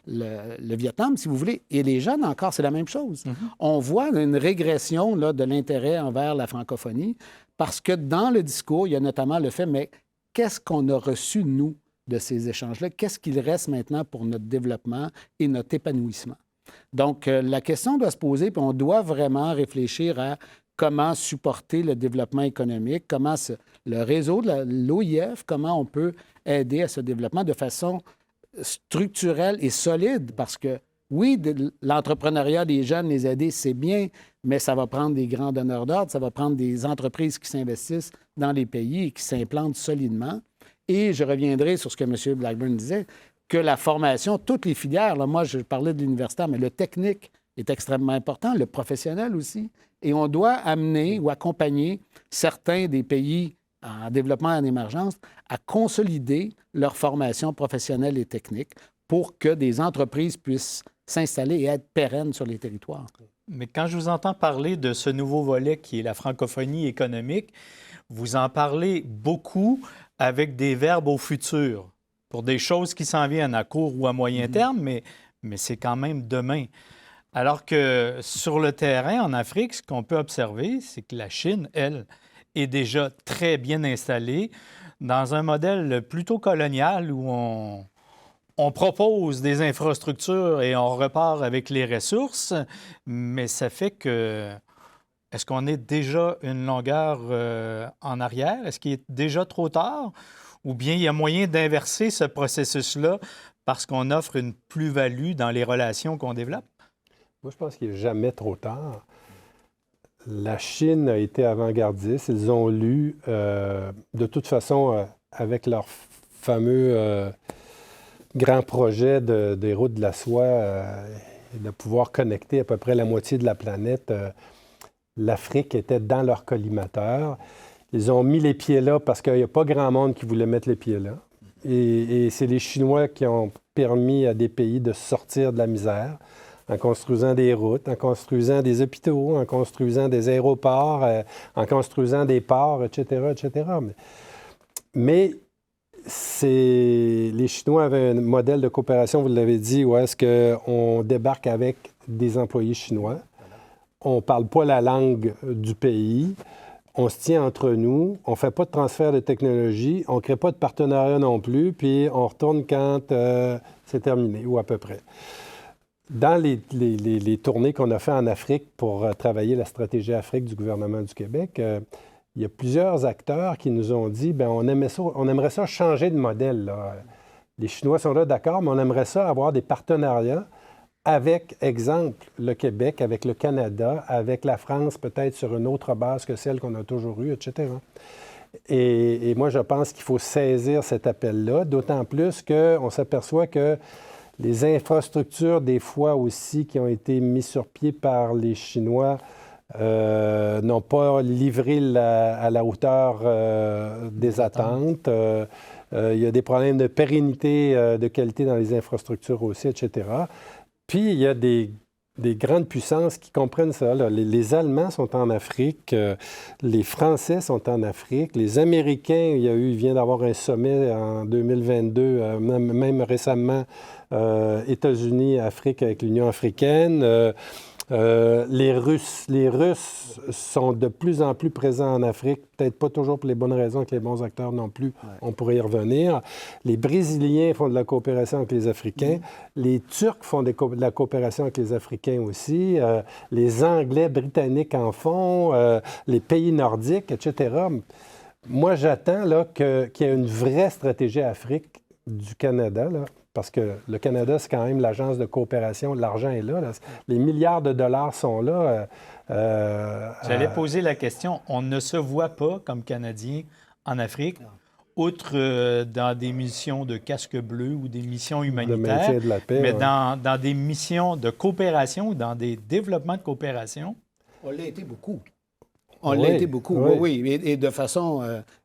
Speaker 4: le Vietnam, si vous voulez. Et les jeunes, encore, c'est la même chose. Mm-hmm. On voit une régression là, de l'intérêt envers la francophonie parce que dans le discours, il y a notamment le fait, mais qu'est-ce qu'on a reçu, nous, de ces échanges-là? Qu'est-ce qu'il reste maintenant pour notre développement et notre épanouissement? Donc, la question doit se poser, puis on doit vraiment réfléchir à comment supporter le développement économique, comment le réseau de l'OIF, comment on peut aider à ce développement de façon structurelle et solide, parce que, oui, l'entrepreneuriat des jeunes, les aider, c'est bien, mais ça va prendre des grands donneurs d'ordre, ça va prendre des entreprises qui s'investissent dans les pays et qui s'implantent solidement. Et je reviendrai sur ce que M. Blackburn disait, que la formation, toutes les filières, là, moi, je parlais de l'universitaire, mais le technique est extrêmement important, le professionnel aussi. Et on doit amener ou accompagner certains des pays en développement et en émergence à consolider leur formation professionnelle et technique pour que des entreprises puissent s'installer et être pérennes sur les territoires.
Speaker 1: Mais quand je vous entends parler de ce nouveau volet qui est la francophonie économique, vous en parlez beaucoup avec des verbes au futur, pour des choses qui s'en viennent à court ou à moyen terme, mais c'est quand même demain. Alors que sur le terrain, en Afrique, ce qu'on peut observer, c'est que la Chine, elle, est déjà très bien installée dans un modèle plutôt colonial où on propose des infrastructures et on repart avec les ressources, mais ça fait que... Est-ce qu'on est déjà une longueur en arrière? Est-ce qu'il est déjà trop tard? Ou bien il y a moyen d'inverser ce processus-là parce qu'on offre une plus-value dans les relations qu'on développe?
Speaker 2: Moi, je pense qu'il n'est jamais trop tard. La Chine a été avant-gardiste. Ils ont lu, de toute façon, avec leur fameux grand projet des routes de la soie, de pouvoir connecter à peu près la moitié de la planète, l'Afrique était dans leur collimateur. Ils ont mis les pieds là parce qu'il n'y a pas grand monde qui voulait mettre les pieds là. Et c'est les Chinois qui ont permis à des pays de sortir de la misère en construisant des routes, en construisant des hôpitaux, en construisant des aéroports, en construisant des ports, etc., etc. Mais les Chinois avaient un modèle de coopération, vous l'avez dit, où est-ce qu'on débarque avec des employés chinois. On ne parle pas la langue du pays. On se tient entre nous, on ne fait pas de transfert de technologie, on ne crée pas de partenariat non plus, puis on retourne quand c'est terminé, ou à peu près. Dans les tournées qu'on a fait en Afrique pour travailler la stratégie Afrique du gouvernement du Québec, il y a plusieurs acteurs qui nous ont dit, bien, on aimerait ça changer de modèle, là. Les Chinois sont là, d'accord, mais on aimerait ça avoir des partenariats avec, exemple, le Québec, avec le Canada, avec la France peut-être sur une autre base que celle qu'on a toujours eue, etc. Et moi, je pense qu'il faut saisir cet appel-là, d'autant plus qu'on s'aperçoit que les infrastructures, des fois aussi, qui ont été mises sur pied par les Chinois, n'ont pas livré à la hauteur des attentes. Il y a des problèmes de pérennité, de qualité dans les infrastructures aussi, etc. Puis, il y a des grandes puissances qui comprennent ça. Là. Les Allemands sont en Afrique, les Français sont en Afrique, les Américains, il vient d'avoir un sommet en 2022, même récemment, États-Unis, Afrique avec l'Union africaine. Les Russes sont de plus en plus présents en Afrique, peut-être pas toujours pour les bonnes raisons que les bons acteurs non plus, ouais. On pourrait y revenir. Les Brésiliens font de la coopération avec les Africains. Les Turcs font de la coopération avec les Africains aussi. Les Anglais, Britanniques en font. Les pays nordiques, etc. Moi, j'attends là, qu'il y ait une vraie stratégie Afrique du Canada, là. Parce que le Canada, c'est quand même l'agence de coopération. L'argent est là. Les milliards de dollars sont là.
Speaker 1: J'allais poser la question. On ne se voit pas comme Canadien en Afrique, outre dans des missions de casque bleu ou des missions humanitaires,
Speaker 2: de la paix,
Speaker 1: mais
Speaker 2: ouais.
Speaker 1: dans des missions de coopération ou dans des développements de coopération.
Speaker 4: On l'a été beaucoup. On l'a été beaucoup, oui. Et de façon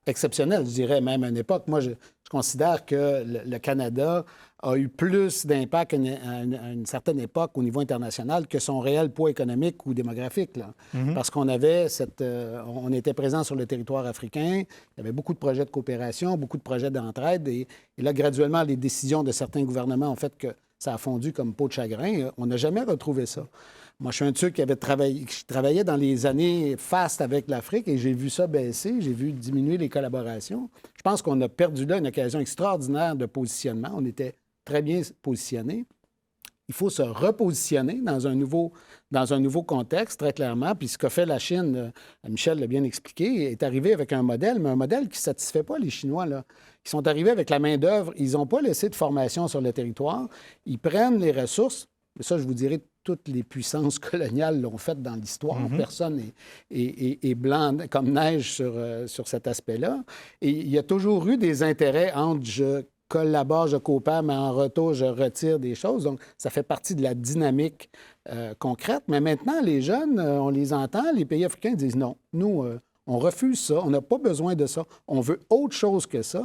Speaker 4: exceptionnelle, je dirais, même à une époque. Moi, je considère que le Canada a eu plus d'impact à une certaine époque au niveau international que son réel poids économique ou démographique. Là. Mm-hmm. Parce qu'on avait on était présent sur le territoire africain, il y avait beaucoup de projets de coopération, beaucoup de projets d'entraide. Et là, graduellement, les décisions de certains gouvernements ont fait que ça a fondu comme peau de chagrin. On n'a jamais retrouvé ça. Moi, je suis un de ceux qui travaillait dans les années fastes avec l'Afrique et j'ai vu ça baisser, j'ai vu diminuer les collaborations. Je pense qu'on a perdu là une occasion extraordinaire de positionnement. On était très bien positionnés. Il faut se repositionner dans un nouveau contexte, très clairement. Puis ce qu'a fait la Chine, Michel l'a bien expliqué, est arrivé avec un modèle, mais un modèle qui ne satisfait pas les Chinois, là. Ils sont arrivés avec la main-d'œuvre. Ils n'ont pas laissé de formation sur le territoire. Ils prennent les ressources. Mais ça, je vous dirais, toutes les puissances coloniales l'ont fait dans l'histoire. Mm-hmm. Personne est blanc comme neige sur cet aspect-là. Et il y a toujours eu des intérêts entre je collabore, je coopère, mais en retour, je retire des choses. Donc, ça fait partie de la dynamique concrète. Mais maintenant, les jeunes, on les entend, les pays africains disent non. Nous, on refuse ça. On n'a pas besoin de ça. On veut autre chose que ça.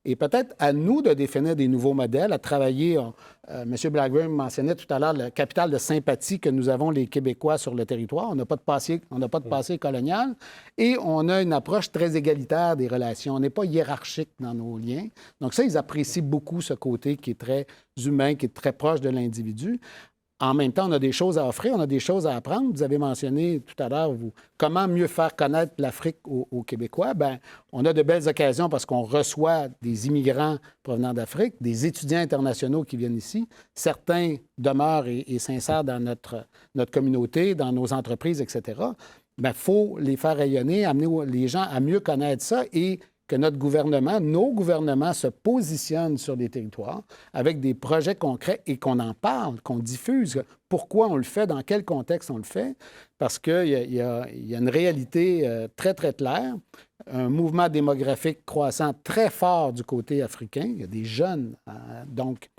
Speaker 4: Et peut-être à nous de définir des nouveaux modèles, à travailler. M. Blackburn mentionnait tout à l'heure le capital de sympathie que nous avons, les Québécois, sur le territoire. On n'a pas de passé colonial. Et on a une approche très égalitaire des relations. On n'est pas hiérarchique dans nos liens. Donc ça, ils apprécient beaucoup ce côté qui est très humain, qui est très proche de l'individu. En même temps, on a des choses à offrir, on a des choses à apprendre. Vous avez mentionné tout à l'heure, comment mieux faire connaître l'Afrique aux Québécois. Bien, on a de belles occasions parce qu'on reçoit des immigrants provenant d'Afrique, des étudiants internationaux qui viennent ici. Certains demeurent et s'insèrent dans notre communauté, dans nos entreprises, etc. Bien, il faut les faire rayonner, amener les gens à mieux connaître ça et que nos gouvernements se positionnent sur les territoires avec des projets concrets et qu'on en parle, qu'on diffuse. Pourquoi on le fait, dans quel contexte on le fait? Parce qu'il y a une réalité très, très claire, un mouvement démographique croissant très fort du côté africain. Il y a des jeunes, donc,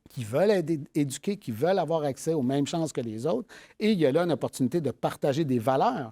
Speaker 4: qui veulent être éduqués, qui veulent avoir accès aux mêmes chances que les autres. Et il y a là une opportunité de partager des valeurs.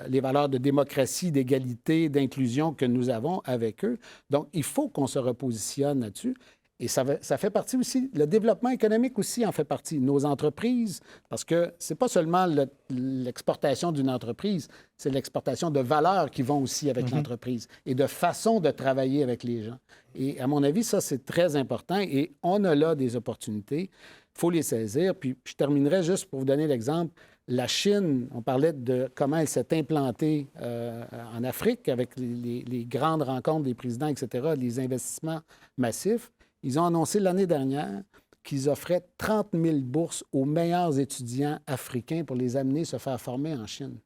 Speaker 4: Les valeurs de démocratie, d'égalité, d'inclusion que nous avons avec eux. Donc, il faut qu'on se repositionne là-dessus. Et ça fait partie aussi, le développement économique aussi en fait partie. Nos entreprises, parce que ce n'est pas seulement l'exportation d'une entreprise, c'est l'exportation de valeurs qui vont aussi avec l'entreprise et de façon de travailler avec les gens. Et à mon avis, ça, c'est très important et on a là des opportunités. Il faut les saisir. Puis, je terminerai juste pour vous donner l'exemple. La Chine, on parlait de comment elle s'est implantée en Afrique avec les grandes rencontres des présidents, etc., les investissements massifs. Ils ont annoncé l'année dernière qu'ils offraient 30 000 bourses aux meilleurs étudiants africains pour les amener se faire former en Chine.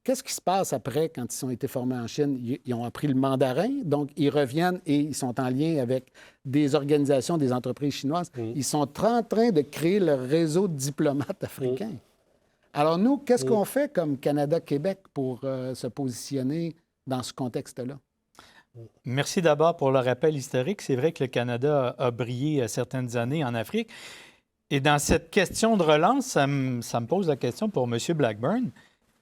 Speaker 4: qu'est-ce qui se passe après quand ils ont été formés en Chine? Ils ont appris le mandarin, donc ils reviennent et ils sont en lien avec des organisations, des entreprises chinoises. Ils sont en train de créer leur réseau de diplomates africains. Alors nous, qu'est-ce qu'on fait comme Canada-Québec pour se positionner dans ce contexte-là?
Speaker 1: Merci d'abord pour le rappel historique. C'est vrai que le Canada a brillé certaines années en Afrique. Et dans cette question de relance, ça me pose la question pour M. Blackburn.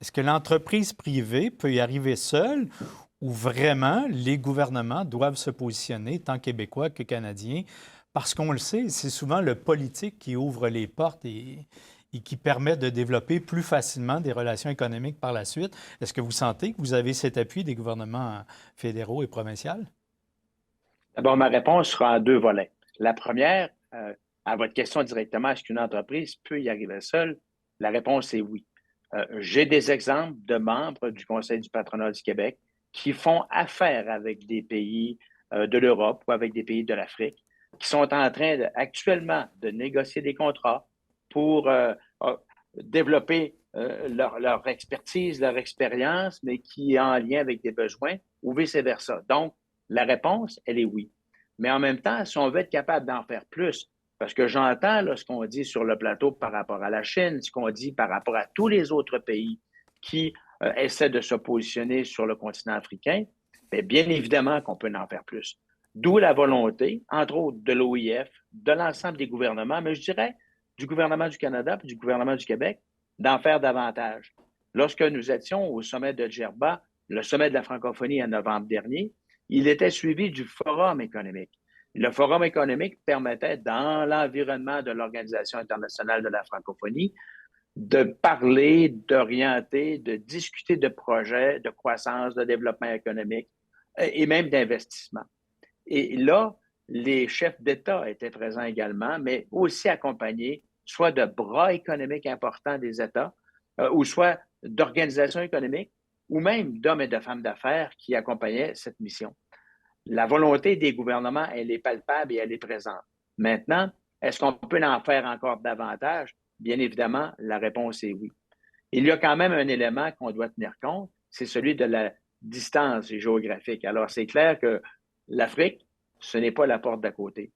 Speaker 1: Est-ce que l'entreprise privée peut y arriver seule ou vraiment les gouvernements doivent se positionner, tant québécois que canadiens? Parce qu'on le sait, c'est souvent le politique qui ouvre les portes et qui permet de développer plus facilement des relations économiques par la suite. Est-ce que vous sentez que vous avez cet appui des gouvernements fédéraux et provinciaux?
Speaker 3: D'abord, ma réponse sera en 2 volets. La première, à votre question directement, est-ce qu'une entreprise peut y arriver seule? La réponse est oui. J'ai des exemples de membres du Conseil du patronat du Québec qui font affaire avec des pays de l'Europe ou avec des pays de l'Afrique, qui sont en train actuellement de négocier des contrats pour développer leur expertise, leur expérience, mais qui est en lien avec des besoins ou vice-versa. Donc, la réponse, elle est oui. Mais en même temps, si on veut être capable d'en faire plus, parce que j'entends là, ce qu'on dit sur le plateau par rapport à la Chine, ce qu'on dit par rapport à tous les autres pays qui essaient de se positionner sur le continent africain, bien évidemment qu'on peut en faire plus. D'où la volonté, entre autres, de l'OIF, de l'ensemble des gouvernements, mais je dirais du gouvernement du Canada et du gouvernement du Québec, d'en faire davantage. Lorsque nous étions au sommet de Djerba, le sommet de la francophonie en novembre dernier, il était suivi du Forum économique. Le Forum économique permettait, dans l'environnement de l'Organisation internationale de la francophonie, de parler, d'orienter, de discuter de projets de croissance, de développement économique et même d'investissement. Et là, les chefs d'État étaient présents également, mais aussi accompagnés soit de bras économiques importants des États, ou soit d'organisations économiques, ou même d'hommes et de femmes d'affaires qui accompagnaient cette mission. La volonté des gouvernements, elle est palpable et elle est présente. Maintenant, est-ce qu'on peut en faire encore davantage? Bien évidemment, la réponse est oui. Il y a quand même un élément qu'on doit tenir compte, c'est celui de la distance géographique. Alors, c'est clair que l'Afrique, ce n'est pas la porte d'à côté.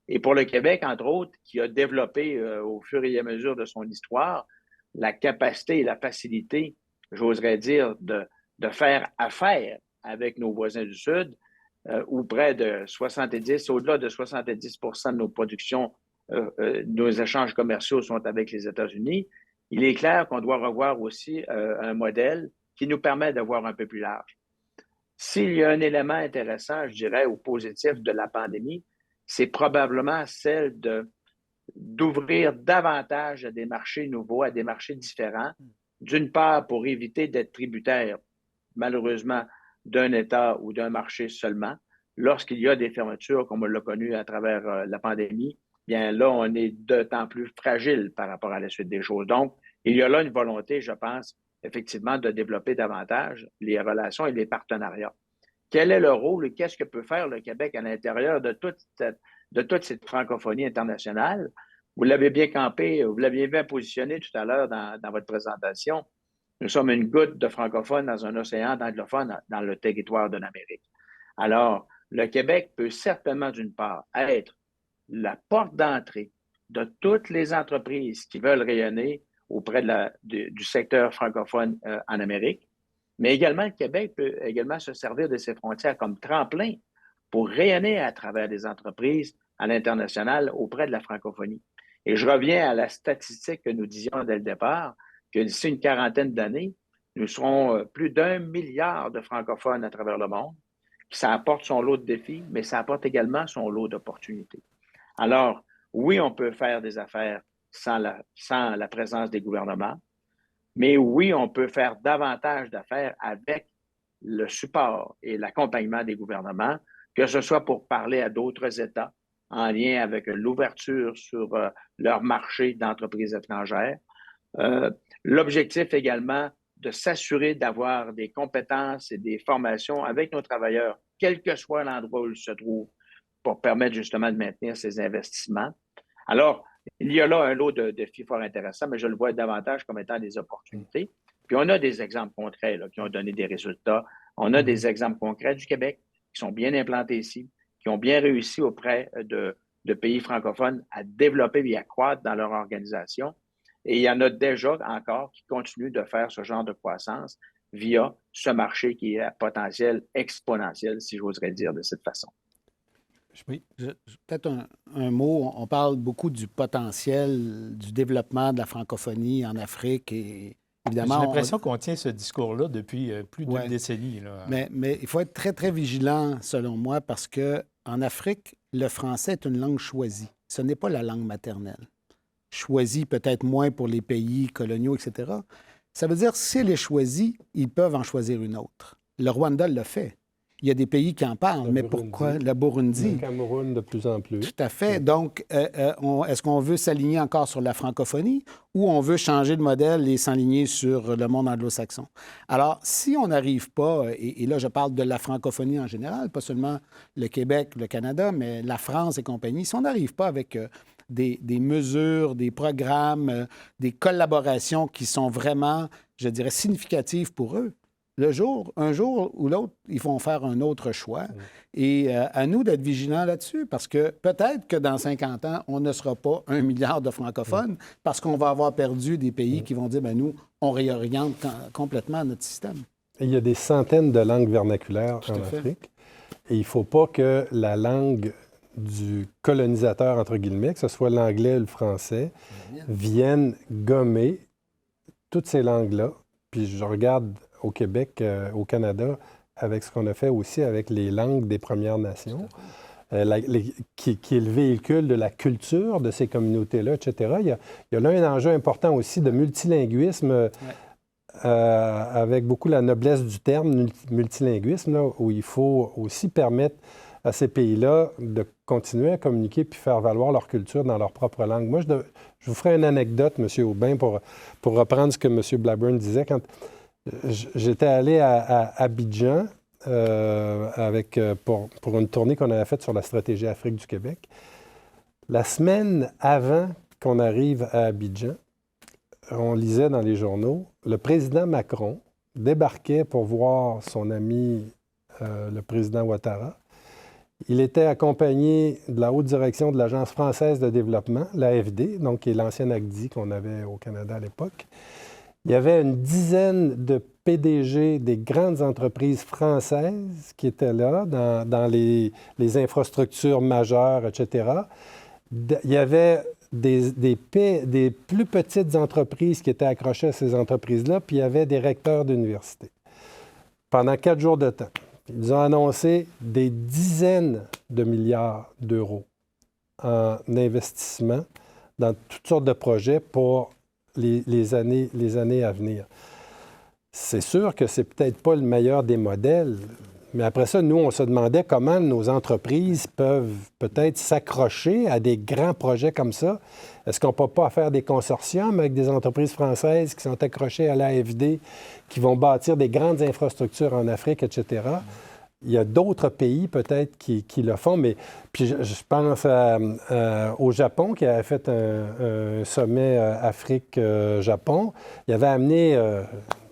Speaker 3: Et pour le Québec, entre autres, qui a développé au fur et à mesure de son histoire la capacité et la facilité, j'oserais dire, de faire affaire avec nos voisins du Sud, où près de 70, au-delà de 70 de nos productions, nos échanges commerciaux sont avec les États-Unis, il est clair qu'on doit revoir aussi un modèle qui nous permet de voir un peu plus large. S'il y a un élément intéressant, je dirais, ou positif de la pandémie, c'est probablement celle d'ouvrir davantage à des marchés nouveaux, à des marchés différents, d'une part pour éviter d'être tributaire, malheureusement, d'un État ou d'un marché seulement. Lorsqu'il y a des fermetures, comme on l'a connu à travers la pandémie, bien là, on est d'autant plus fragile par rapport à la suite des choses. Donc, il y a là une volonté, je pense, effectivement, de développer davantage les relations et les partenariats. Quel est le rôle et qu'est-ce que peut faire le Québec à l'intérieur de toute cette francophonie internationale? Vous l'avez bien campé, vous l'aviez bien positionné tout à l'heure dans votre présentation. Nous sommes une goutte de francophones dans un océan d'anglophones dans le territoire de l'Amérique. Alors, le Québec peut certainement, d'une part, être la porte d'entrée de toutes les entreprises qui veulent rayonner auprès du secteur francophone en Amérique, mais également le Québec peut également se servir de ses frontières comme tremplin pour rayonner à travers des entreprises à l'international auprès de la francophonie. Et je reviens à la statistique que nous disions dès le départ, que d'ici une quarantaine d'années, nous serons plus d'1 milliard de francophones à travers le monde. Ça apporte son lot de défis, mais ça apporte également son lot d'opportunités. Alors, oui, on peut faire des affaires sans la présence des gouvernements, mais oui, on peut faire davantage d'affaires avec le support et l'accompagnement des gouvernements, que ce soit pour parler à d'autres États en lien avec l'ouverture sur leur marché d'entreprises étrangères. L'objectif également de s'assurer d'avoir des compétences et des formations avec nos travailleurs, quel que soit l'endroit où ils se trouvent, pour permettre justement de maintenir ces investissements. Alors, il y a là un lot de défis fort intéressants, mais je le vois davantage comme étant des opportunités. Puis on a des exemples concrets là, qui ont donné des résultats. On a des exemples concrets du Québec qui sont bien implantés ici, qui ont bien réussi auprès de pays francophones à développer et à croître dans leur organisation. Et il y en a déjà encore qui continuent de faire ce genre de croissance via ce marché qui est à potentiel exponentiel, si j'oserais dire de cette façon.
Speaker 4: Oui. Peut-être un mot. On parle beaucoup du potentiel du développement de la francophonie en Afrique. Et évidemment,
Speaker 1: j'ai l'impression qu'on tient ce discours-là depuis plus d'une décennie. Là.
Speaker 4: Mais il faut être très, très vigilant, selon moi, parce qu'en Afrique, le français est une langue choisie. Ce n'est pas la langue maternelle. Choisie peut-être moins pour les pays coloniaux, etc. Ça veut dire, si elle est choisie, ils peuvent en choisir une autre. Le Rwanda le fait. Il y a des pays qui en parlent, mais pourquoi? Le Burundi.
Speaker 2: Le Cameroun de plus en plus.
Speaker 4: Tout à fait. Donc, est-ce qu'on veut s'aligner encore sur la francophonie ou on veut changer de modèle et s'aligner sur le monde anglo-saxon? Alors, si on n'arrive pas, et là, je parle de la francophonie en général, pas seulement le Québec, le Canada, mais la France et compagnie, si on n'arrive pas avec des mesures, des programmes, des collaborations qui sont vraiment, je dirais, significatives pour eux, un jour ou l'autre, ils vont faire un autre choix. Et à nous d'être vigilants là-dessus, parce que peut-être que dans 50 ans, on ne sera pas 1 milliard de francophones, parce qu'on va avoir perdu des pays qui vont dire, bien, nous, on réoriente complètement notre système.
Speaker 2: Et il y a des centaines de langues vernaculaires en Afrique. Et il ne faut pas que la langue du colonisateur, entre guillemets, que ce soit l'anglais ou le français, vienne gommer toutes ces langues-là. Puis je regarde au Québec, au Canada, avec ce qu'on a fait aussi avec les langues des Premières Nations, qui est le véhicule de la culture de ces communautés-là, etc. Il y a là un enjeu important aussi de multilinguisme, avec beaucoup la noblesse du terme multilinguisme, là, où il faut aussi permettre à ces pays-là de continuer à communiquer puis faire valoir leur culture dans leur propre langue. Moi, je vous ferai une anecdote, M. Aubin, pour reprendre ce que M. Blackburn disait. Quand j'étais allé à Abidjan pour une tournée qu'on avait faite sur la stratégie Afrique du Québec. La semaine avant qu'on arrive à Abidjan, on lisait dans les journaux, le président Macron débarquait pour voir son ami, le président Ouattara. Il était accompagné de la haute direction de l'Agence française de développement, l'AFD, donc qui est l'ancienne ACDI qu'on avait au Canada à l'époque. Il y avait une dizaine de PDG des grandes entreprises françaises qui étaient là, dans les infrastructures majeures, etc. Il y avait des plus petites entreprises qui étaient accrochées à ces entreprises-là, puis il y avait des recteurs d'université. Pendant 4 jours de temps, ils ont annoncé des dizaines de milliards d'euros en investissement dans toutes sortes de projets pour les années à venir. C'est sûr que c'est peut-être pas le meilleur des modèles, mais après ça, nous, on se demandait comment nos entreprises peuvent peut-être s'accrocher à des grands projets comme ça. Est-ce qu'on ne peut pas faire des consortiums avec des entreprises françaises qui sont accrochées à l'AFD, qui vont bâtir des grandes infrastructures en Afrique, etc.? Il y a d'autres pays peut-être qui le font, mais puis je pense au Japon qui avait fait un sommet Afrique-Japon. Il avait amené une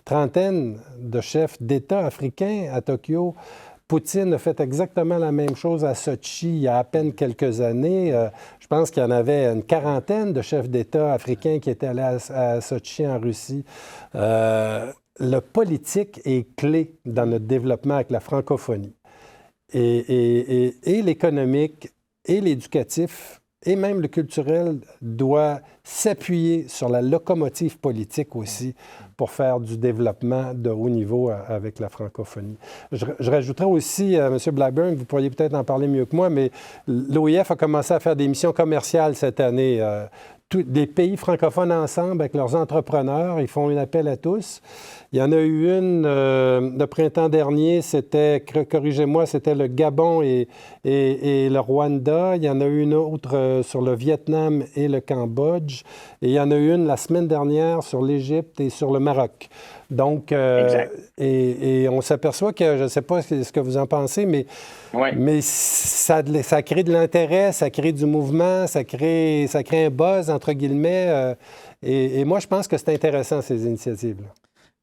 Speaker 2: trentaine de chefs d'État africains à Tokyo. Poutine a fait exactement la même chose à Sochi il y a à peine quelques années. Je pense qu'il y en avait une quarantaine de chefs d'État africains qui étaient allés à Sochi en Russie. Le politique est clé dans notre développement avec la francophonie. Et l'économique et l'éducatif et même le culturel doit s'appuyer sur la locomotive politique aussi pour faire du développement de haut niveau avec la francophonie. Je rajouterais aussi, M. Blackburn, vous pourriez peut-être en parler mieux que moi, mais l'OIF a commencé à faire des missions commerciales cette année. Des pays francophones ensemble avec leurs entrepreneurs, ils font un appel à tous. Il y en a eu une le printemps dernier, c'était, corrigez-moi, c'était le Gabon et le Rwanda. Il y en a eu une autre sur le Vietnam et le Cambodge. Et il y en a eu une la semaine dernière sur l'Égypte et sur le Maroc. Donc, et on s'aperçoit que, je ne sais pas ce que vous en pensez, mais ça crée de l'intérêt, ça crée du mouvement, ça crée un buzz, entre guillemets. Et moi, je pense que c'est intéressant, ces initiatives-là.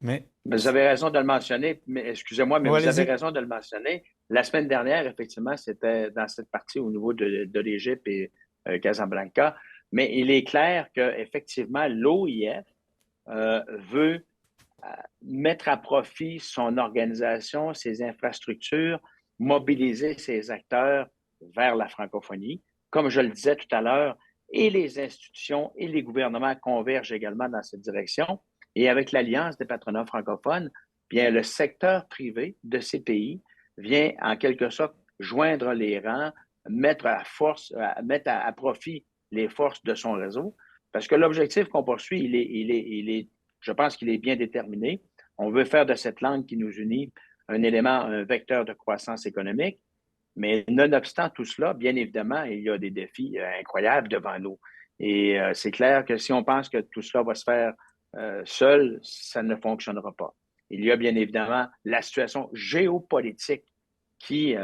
Speaker 1: Mais
Speaker 3: Vous avez raison de le mentionner, mais excusez-moi, mais
Speaker 1: ouais,
Speaker 3: vous avez
Speaker 1: allez-y.
Speaker 3: raison de le mentionner. La semaine dernière, effectivement, c'était dans cette partie au niveau de l'Égypte et Casablanca, mais il est clair qu'effectivement, l'OIF veut mettre à profit son organisation, ses infrastructures, mobiliser ses acteurs vers la francophonie. Comme je le disais tout à l'heure, et les institutions et les gouvernements convergent également dans cette direction. Et avec l'Alliance des patronats francophones, bien, le secteur privé de ces pays vient en quelque sorte joindre les rangs, mettre à profit les forces de son réseau, parce que l'objectif qu'on poursuit, je pense qu'il est bien déterminé. On veut faire de cette langue qui nous unit un élément, un vecteur de croissance économique, mais nonobstant tout cela, bien évidemment, il y a des défis incroyables devant nous. Et c'est clair que si on pense que tout cela va se faire seul, ça ne fonctionnera pas. Il y a bien évidemment la situation géopolitique qui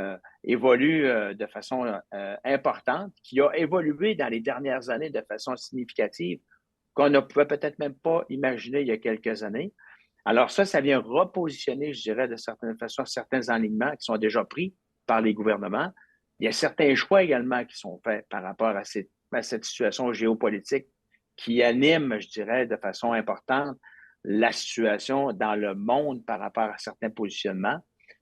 Speaker 3: évolue de façon importante, qui a évolué dans les dernières années de façon significative, qu'on ne pouvait peut-être même pas imaginer il y a quelques années. Alors ça vient repositionner, je dirais, de certaine façon, certains alignements qui sont déjà pris par les gouvernements. Il y a certains choix également qui sont faits par rapport à cette situation géopolitique qui anime, je dirais, de façon importante la situation dans le monde par rapport à certains positionnements.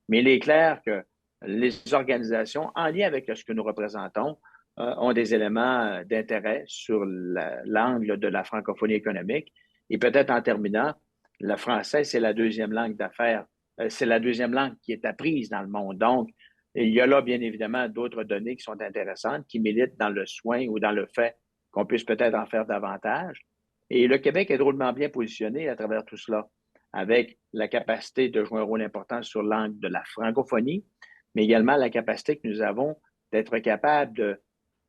Speaker 3: Mais il est clair que les organisations, en lien avec ce que nous représentons, ont des éléments d'intérêt sur l'angle de la francophonie économique. Et peut-être en terminant, le français, c'est la deuxième langue d'affaires, c'est la deuxième langue qui est apprise dans le monde. Donc, il y a là, bien évidemment, d'autres données qui sont intéressantes, qui militent dans le soin ou dans le fait qu'on puisse peut-être en faire davantage. Et le Québec est drôlement bien positionné à travers tout cela, avec la capacité de jouer un rôle important sur l'angle de la francophonie, mais également la capacité que nous avons d'être capable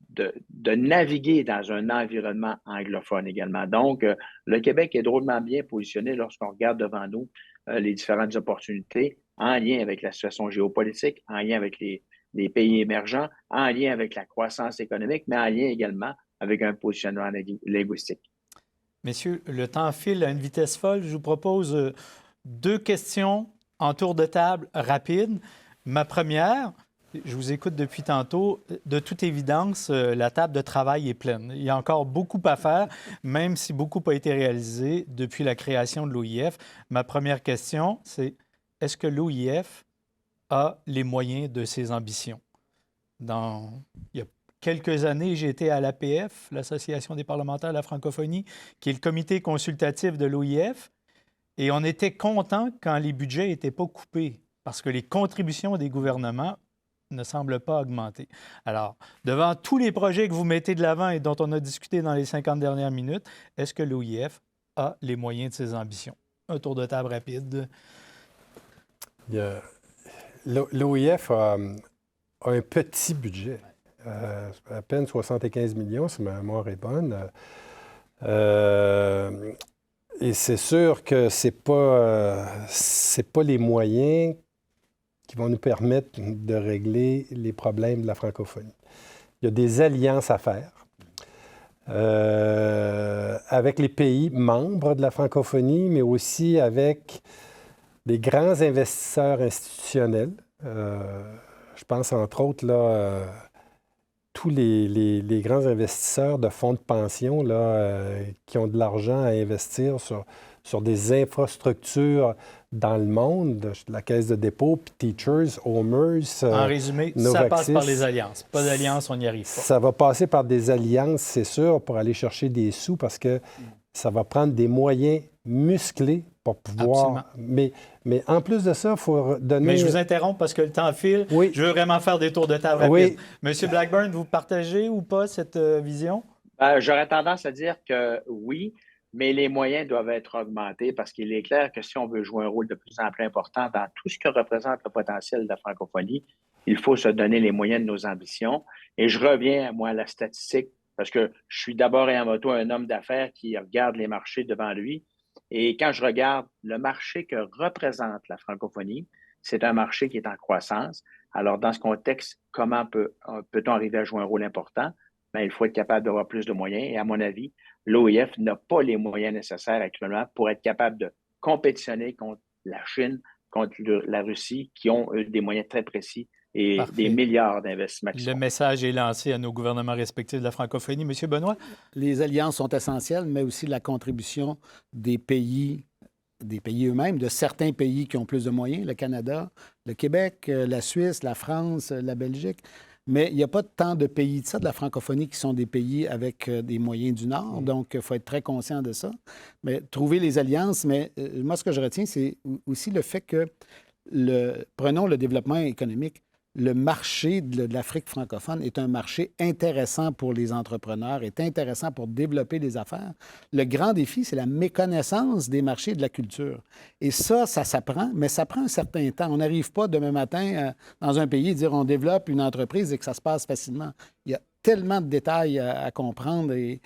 Speaker 3: de naviguer dans un environnement anglophone également. Donc, le Québec est drôlement bien positionné lorsqu'on regarde devant nous les différentes opportunités en lien avec la situation géopolitique, en lien avec les pays émergents, en lien avec la croissance économique, mais en lien également avec un positionnement linguistique.
Speaker 1: Messieurs, le temps file à une vitesse folle. Je vous propose 2 questions en tour de table rapide. Ma première, je vous écoute depuis tantôt. De toute évidence, la table de travail est pleine. Il y a encore beaucoup à faire, même si beaucoup a été réalisé depuis la création de l'OIF. Ma première question, c'est est-ce que l'OIF a les moyens de ses ambitions? Il y a quelques années, j'ai été à l'APF, l'Association des parlementaires de la francophonie, qui est le comité consultatif de l'OIF, et on était content quand les budgets n'étaient pas coupés, parce que les contributions des gouvernements ne semblent pas augmenter. Alors, devant tous les projets que vous mettez de l'avant et dont on a discuté dans les 50 dernières minutes, est-ce que l'OIF a les moyens de ses ambitions? Un tour de table rapide.
Speaker 2: L'OIF a un petit budget. À peine 75 millions, si ma mémoire est bonne. Et c'est sûr que c'est pas les moyens qui vont nous permettre de régler les problèmes de la francophonie. Il y a des alliances à faire avec les pays membres de la francophonie, mais aussi avec des grands investisseurs institutionnels. Je pense entre autres là, tous les grands investisseurs de fonds de pension là, qui ont de l'argent à investir sur des infrastructures dans le monde, la Caisse de dépôt, puis Teachers, Homers,
Speaker 1: en résumé,
Speaker 2: Novaxis,
Speaker 1: ça passe par les alliances. Pas d'alliance, on n'y arrive pas.
Speaker 2: Ça va passer par des alliances, c'est sûr, pour aller chercher des sous, parce que ça va prendre des moyens musclés pour pouvoir... Mais en plus de ça, il faut donner...
Speaker 1: Mais je vous interromps parce que le temps file.
Speaker 2: Oui.
Speaker 1: Je veux vraiment faire des tours de table rapides.
Speaker 2: Oui.
Speaker 1: Monsieur Blackburn, vous partagez ou pas cette vision?
Speaker 3: J'aurais tendance à dire que oui, mais les moyens doivent être augmentés parce qu'il est clair que si on veut jouer un rôle de plus en plus important dans tout ce que représente le potentiel de la francophonie, il faut se donner les moyens de nos ambitions. Et je reviens, moi, à la statistique, parce que je suis d'abord et avant tout un homme d'affaires qui regarde les marchés devant lui. Et quand je regarde le marché que représente la francophonie, c'est un marché qui est en croissance. Alors, dans ce contexte, comment peut-on arriver à jouer un rôle important? Bien, il faut être capable d'avoir plus de moyens. Et à mon avis, l'OIF n'a pas les moyens nécessaires actuellement pour être capable compétitionner contre la Chine, contre la Russie, qui ont des moyens très précis et
Speaker 1: Parfait.
Speaker 3: des milliards d'investissements.
Speaker 1: Le message est lancé à nos gouvernements respectifs de la francophonie. Monsieur Benoît?
Speaker 4: Les alliances sont essentielles, mais aussi la contribution des pays eux-mêmes, de certains pays qui ont plus de moyens, le Canada, le Québec, la Suisse, la France, la Belgique. Mais il n'y a pas tant de pays de la francophonie qui sont des pays avec des moyens du Nord. Donc, il faut être très conscient de ça. Mais trouver les alliances, mais moi, ce que je retiens, c'est aussi le fait que, prenons le développement économique, le marché de l'Afrique francophone est un marché intéressant pour les entrepreneurs, est intéressant pour développer des affaires. Le grand défi, c'est la méconnaissance des marchés et de la culture. Et ça s'apprend, mais ça prend un certain temps. On n'arrive pas demain matin dans un pays et dire on développe une entreprise et que ça se passe facilement. Il y a tellement de détails à comprendre et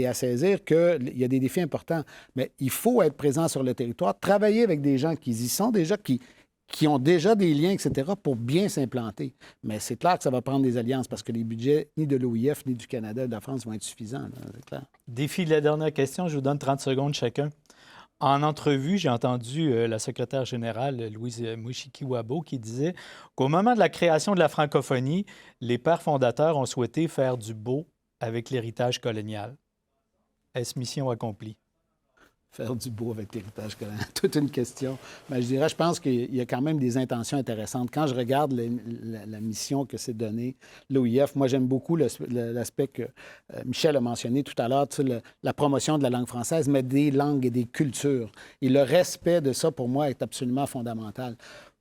Speaker 4: à saisir qu'il y a des défis importants. Mais il faut être présent sur le territoire, travailler avec des gens qui y sont déjà, qui ont déjà des liens, etc., pour bien s'implanter. Mais c'est clair que ça va prendre des alliances parce que les budgets ni de l'OIF ni du Canada, de la France vont être suffisants, là, c'est clair.
Speaker 1: Défi de la dernière question, je vous donne 30 secondes chacun. En entrevue, j'ai entendu la secrétaire générale, Louise Mushikiwabo, qui disait qu'au moment de la création de la francophonie, les pères fondateurs ont souhaité faire du beau avec l'héritage colonial. Est-ce mission accomplie?
Speaker 4: Faire du beau avec l'héritage colonial, toute une question. Mais je pense qu'il y a quand même des intentions intéressantes. Quand je regarde la mission que s'est donnée l'OIF, moi, j'aime beaucoup l'aspect que Michel a mentionné tout à l'heure, la promotion de la langue française, mais des langues et des cultures. Et le respect de ça, pour moi, est absolument fondamental.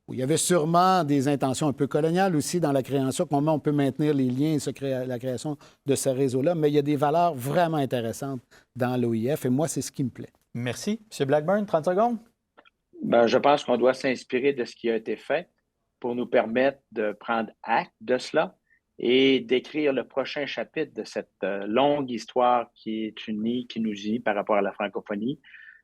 Speaker 4: Il y avait sûrement des intentions un peu coloniales aussi dans la création, comment on peut maintenir les liens et la création de ce réseau-là, mais il y a des valeurs vraiment intéressantes dans l'OIF, et moi, c'est ce qui me plaît.
Speaker 1: Merci. M. Blackburn, 30 secondes.
Speaker 3: Bien, je pense qu'on doit s'inspirer de ce qui a été fait pour nous permettre de prendre acte de cela et d'écrire le prochain chapitre de cette longue histoire qui nous unit par rapport à la francophonie.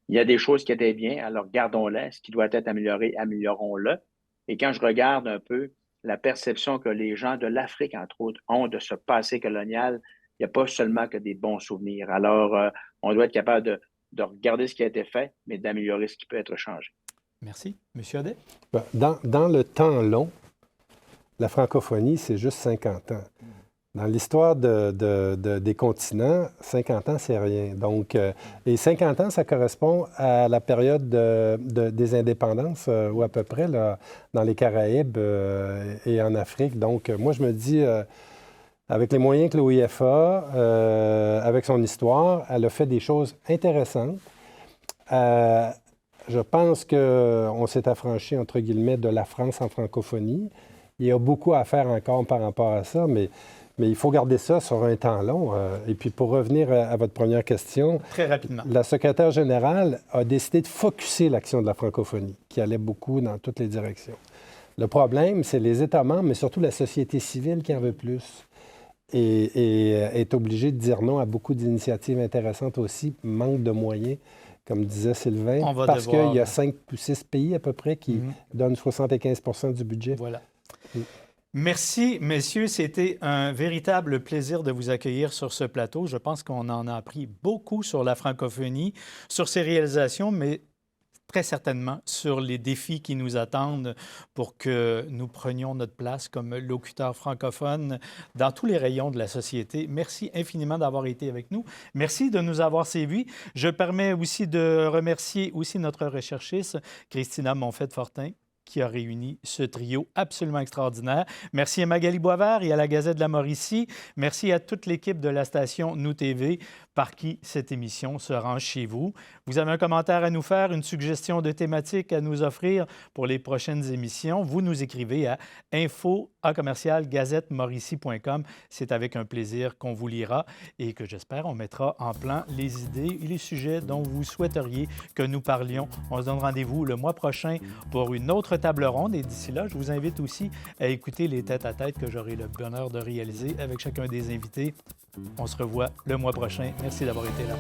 Speaker 3: Il y a des choses qui étaient bien, alors gardons-les. Ce qui doit être amélioré, améliorons-le. Et quand je regarde un peu la perception que les gens de l'Afrique, entre autres, ont de ce passé colonial, il n'y a pas seulement que des bons souvenirs. Alors, on doit être capable de regarder ce qui a été fait, mais d'améliorer ce qui peut être changé.
Speaker 1: Merci. Monsieur Audet?
Speaker 2: Dans le temps long, la francophonie, c'est juste 50 ans. Dans l'histoire des continents, 50 ans, c'est rien. Donc, et 50 ans, ça correspond à la période des indépendances, ou à peu près, là, dans les Caraïbes et en Afrique. Donc, moi, je me dis... avec les moyens que l'OIF a, avec son histoire, elle a fait des choses intéressantes. Je pense qu'on s'est affranchi, entre guillemets, de la France en francophonie. Il y a beaucoup à faire encore par rapport à ça, mais il faut garder ça sur un temps long. Et puis, pour revenir à votre première question...
Speaker 1: Très rapidement.
Speaker 2: La secrétaire générale a décidé de focusser l'action de la francophonie, qui allait beaucoup dans toutes les directions. Le problème, c'est les États membres, mais surtout la société civile qui en veut plus. Et est obligé de dire non à beaucoup d'initiatives intéressantes aussi, manque de moyens, comme disait Sylvain, parce qu'il y a 5 ou 6 pays à peu près qui donnent 75 % du budget.
Speaker 1: Voilà. Merci, messieurs. C'était un véritable plaisir de vous accueillir sur ce plateau. Je pense qu'on en a appris beaucoup sur la francophonie, sur ses réalisations, mais très certainement sur les défis qui nous attendent pour que nous prenions notre place comme locuteurs francophones dans tous les rayons de la société. Merci infiniment d'avoir été avec nous. Merci de nous avoir séduits. Je permets aussi de remercier aussi notre recherchiste, Christina Monfette-Fortin, qui a réuni ce trio absolument extraordinaire. Merci à Magali Boisvert et à la Gazette de la Mauricie. Merci à toute l'équipe de la station Nous TV, par qui cette émission se rend chez vous. Vous avez un commentaire à nous faire, une suggestion de thématique à nous offrir pour les prochaines émissions, vous nous écrivez à info@gazettemauricie.com. C'est avec un plaisir qu'on vous lira et que j'espère on mettra en plan les idées et les sujets dont vous souhaiteriez que nous parlions. On se donne rendez-vous le mois prochain pour une autre table ronde et d'ici là, je vous invite aussi à écouter les tête-à-tête que j'aurai le bonheur de réaliser avec chacun des invités. On se revoit le mois prochain. Merci d'avoir été là.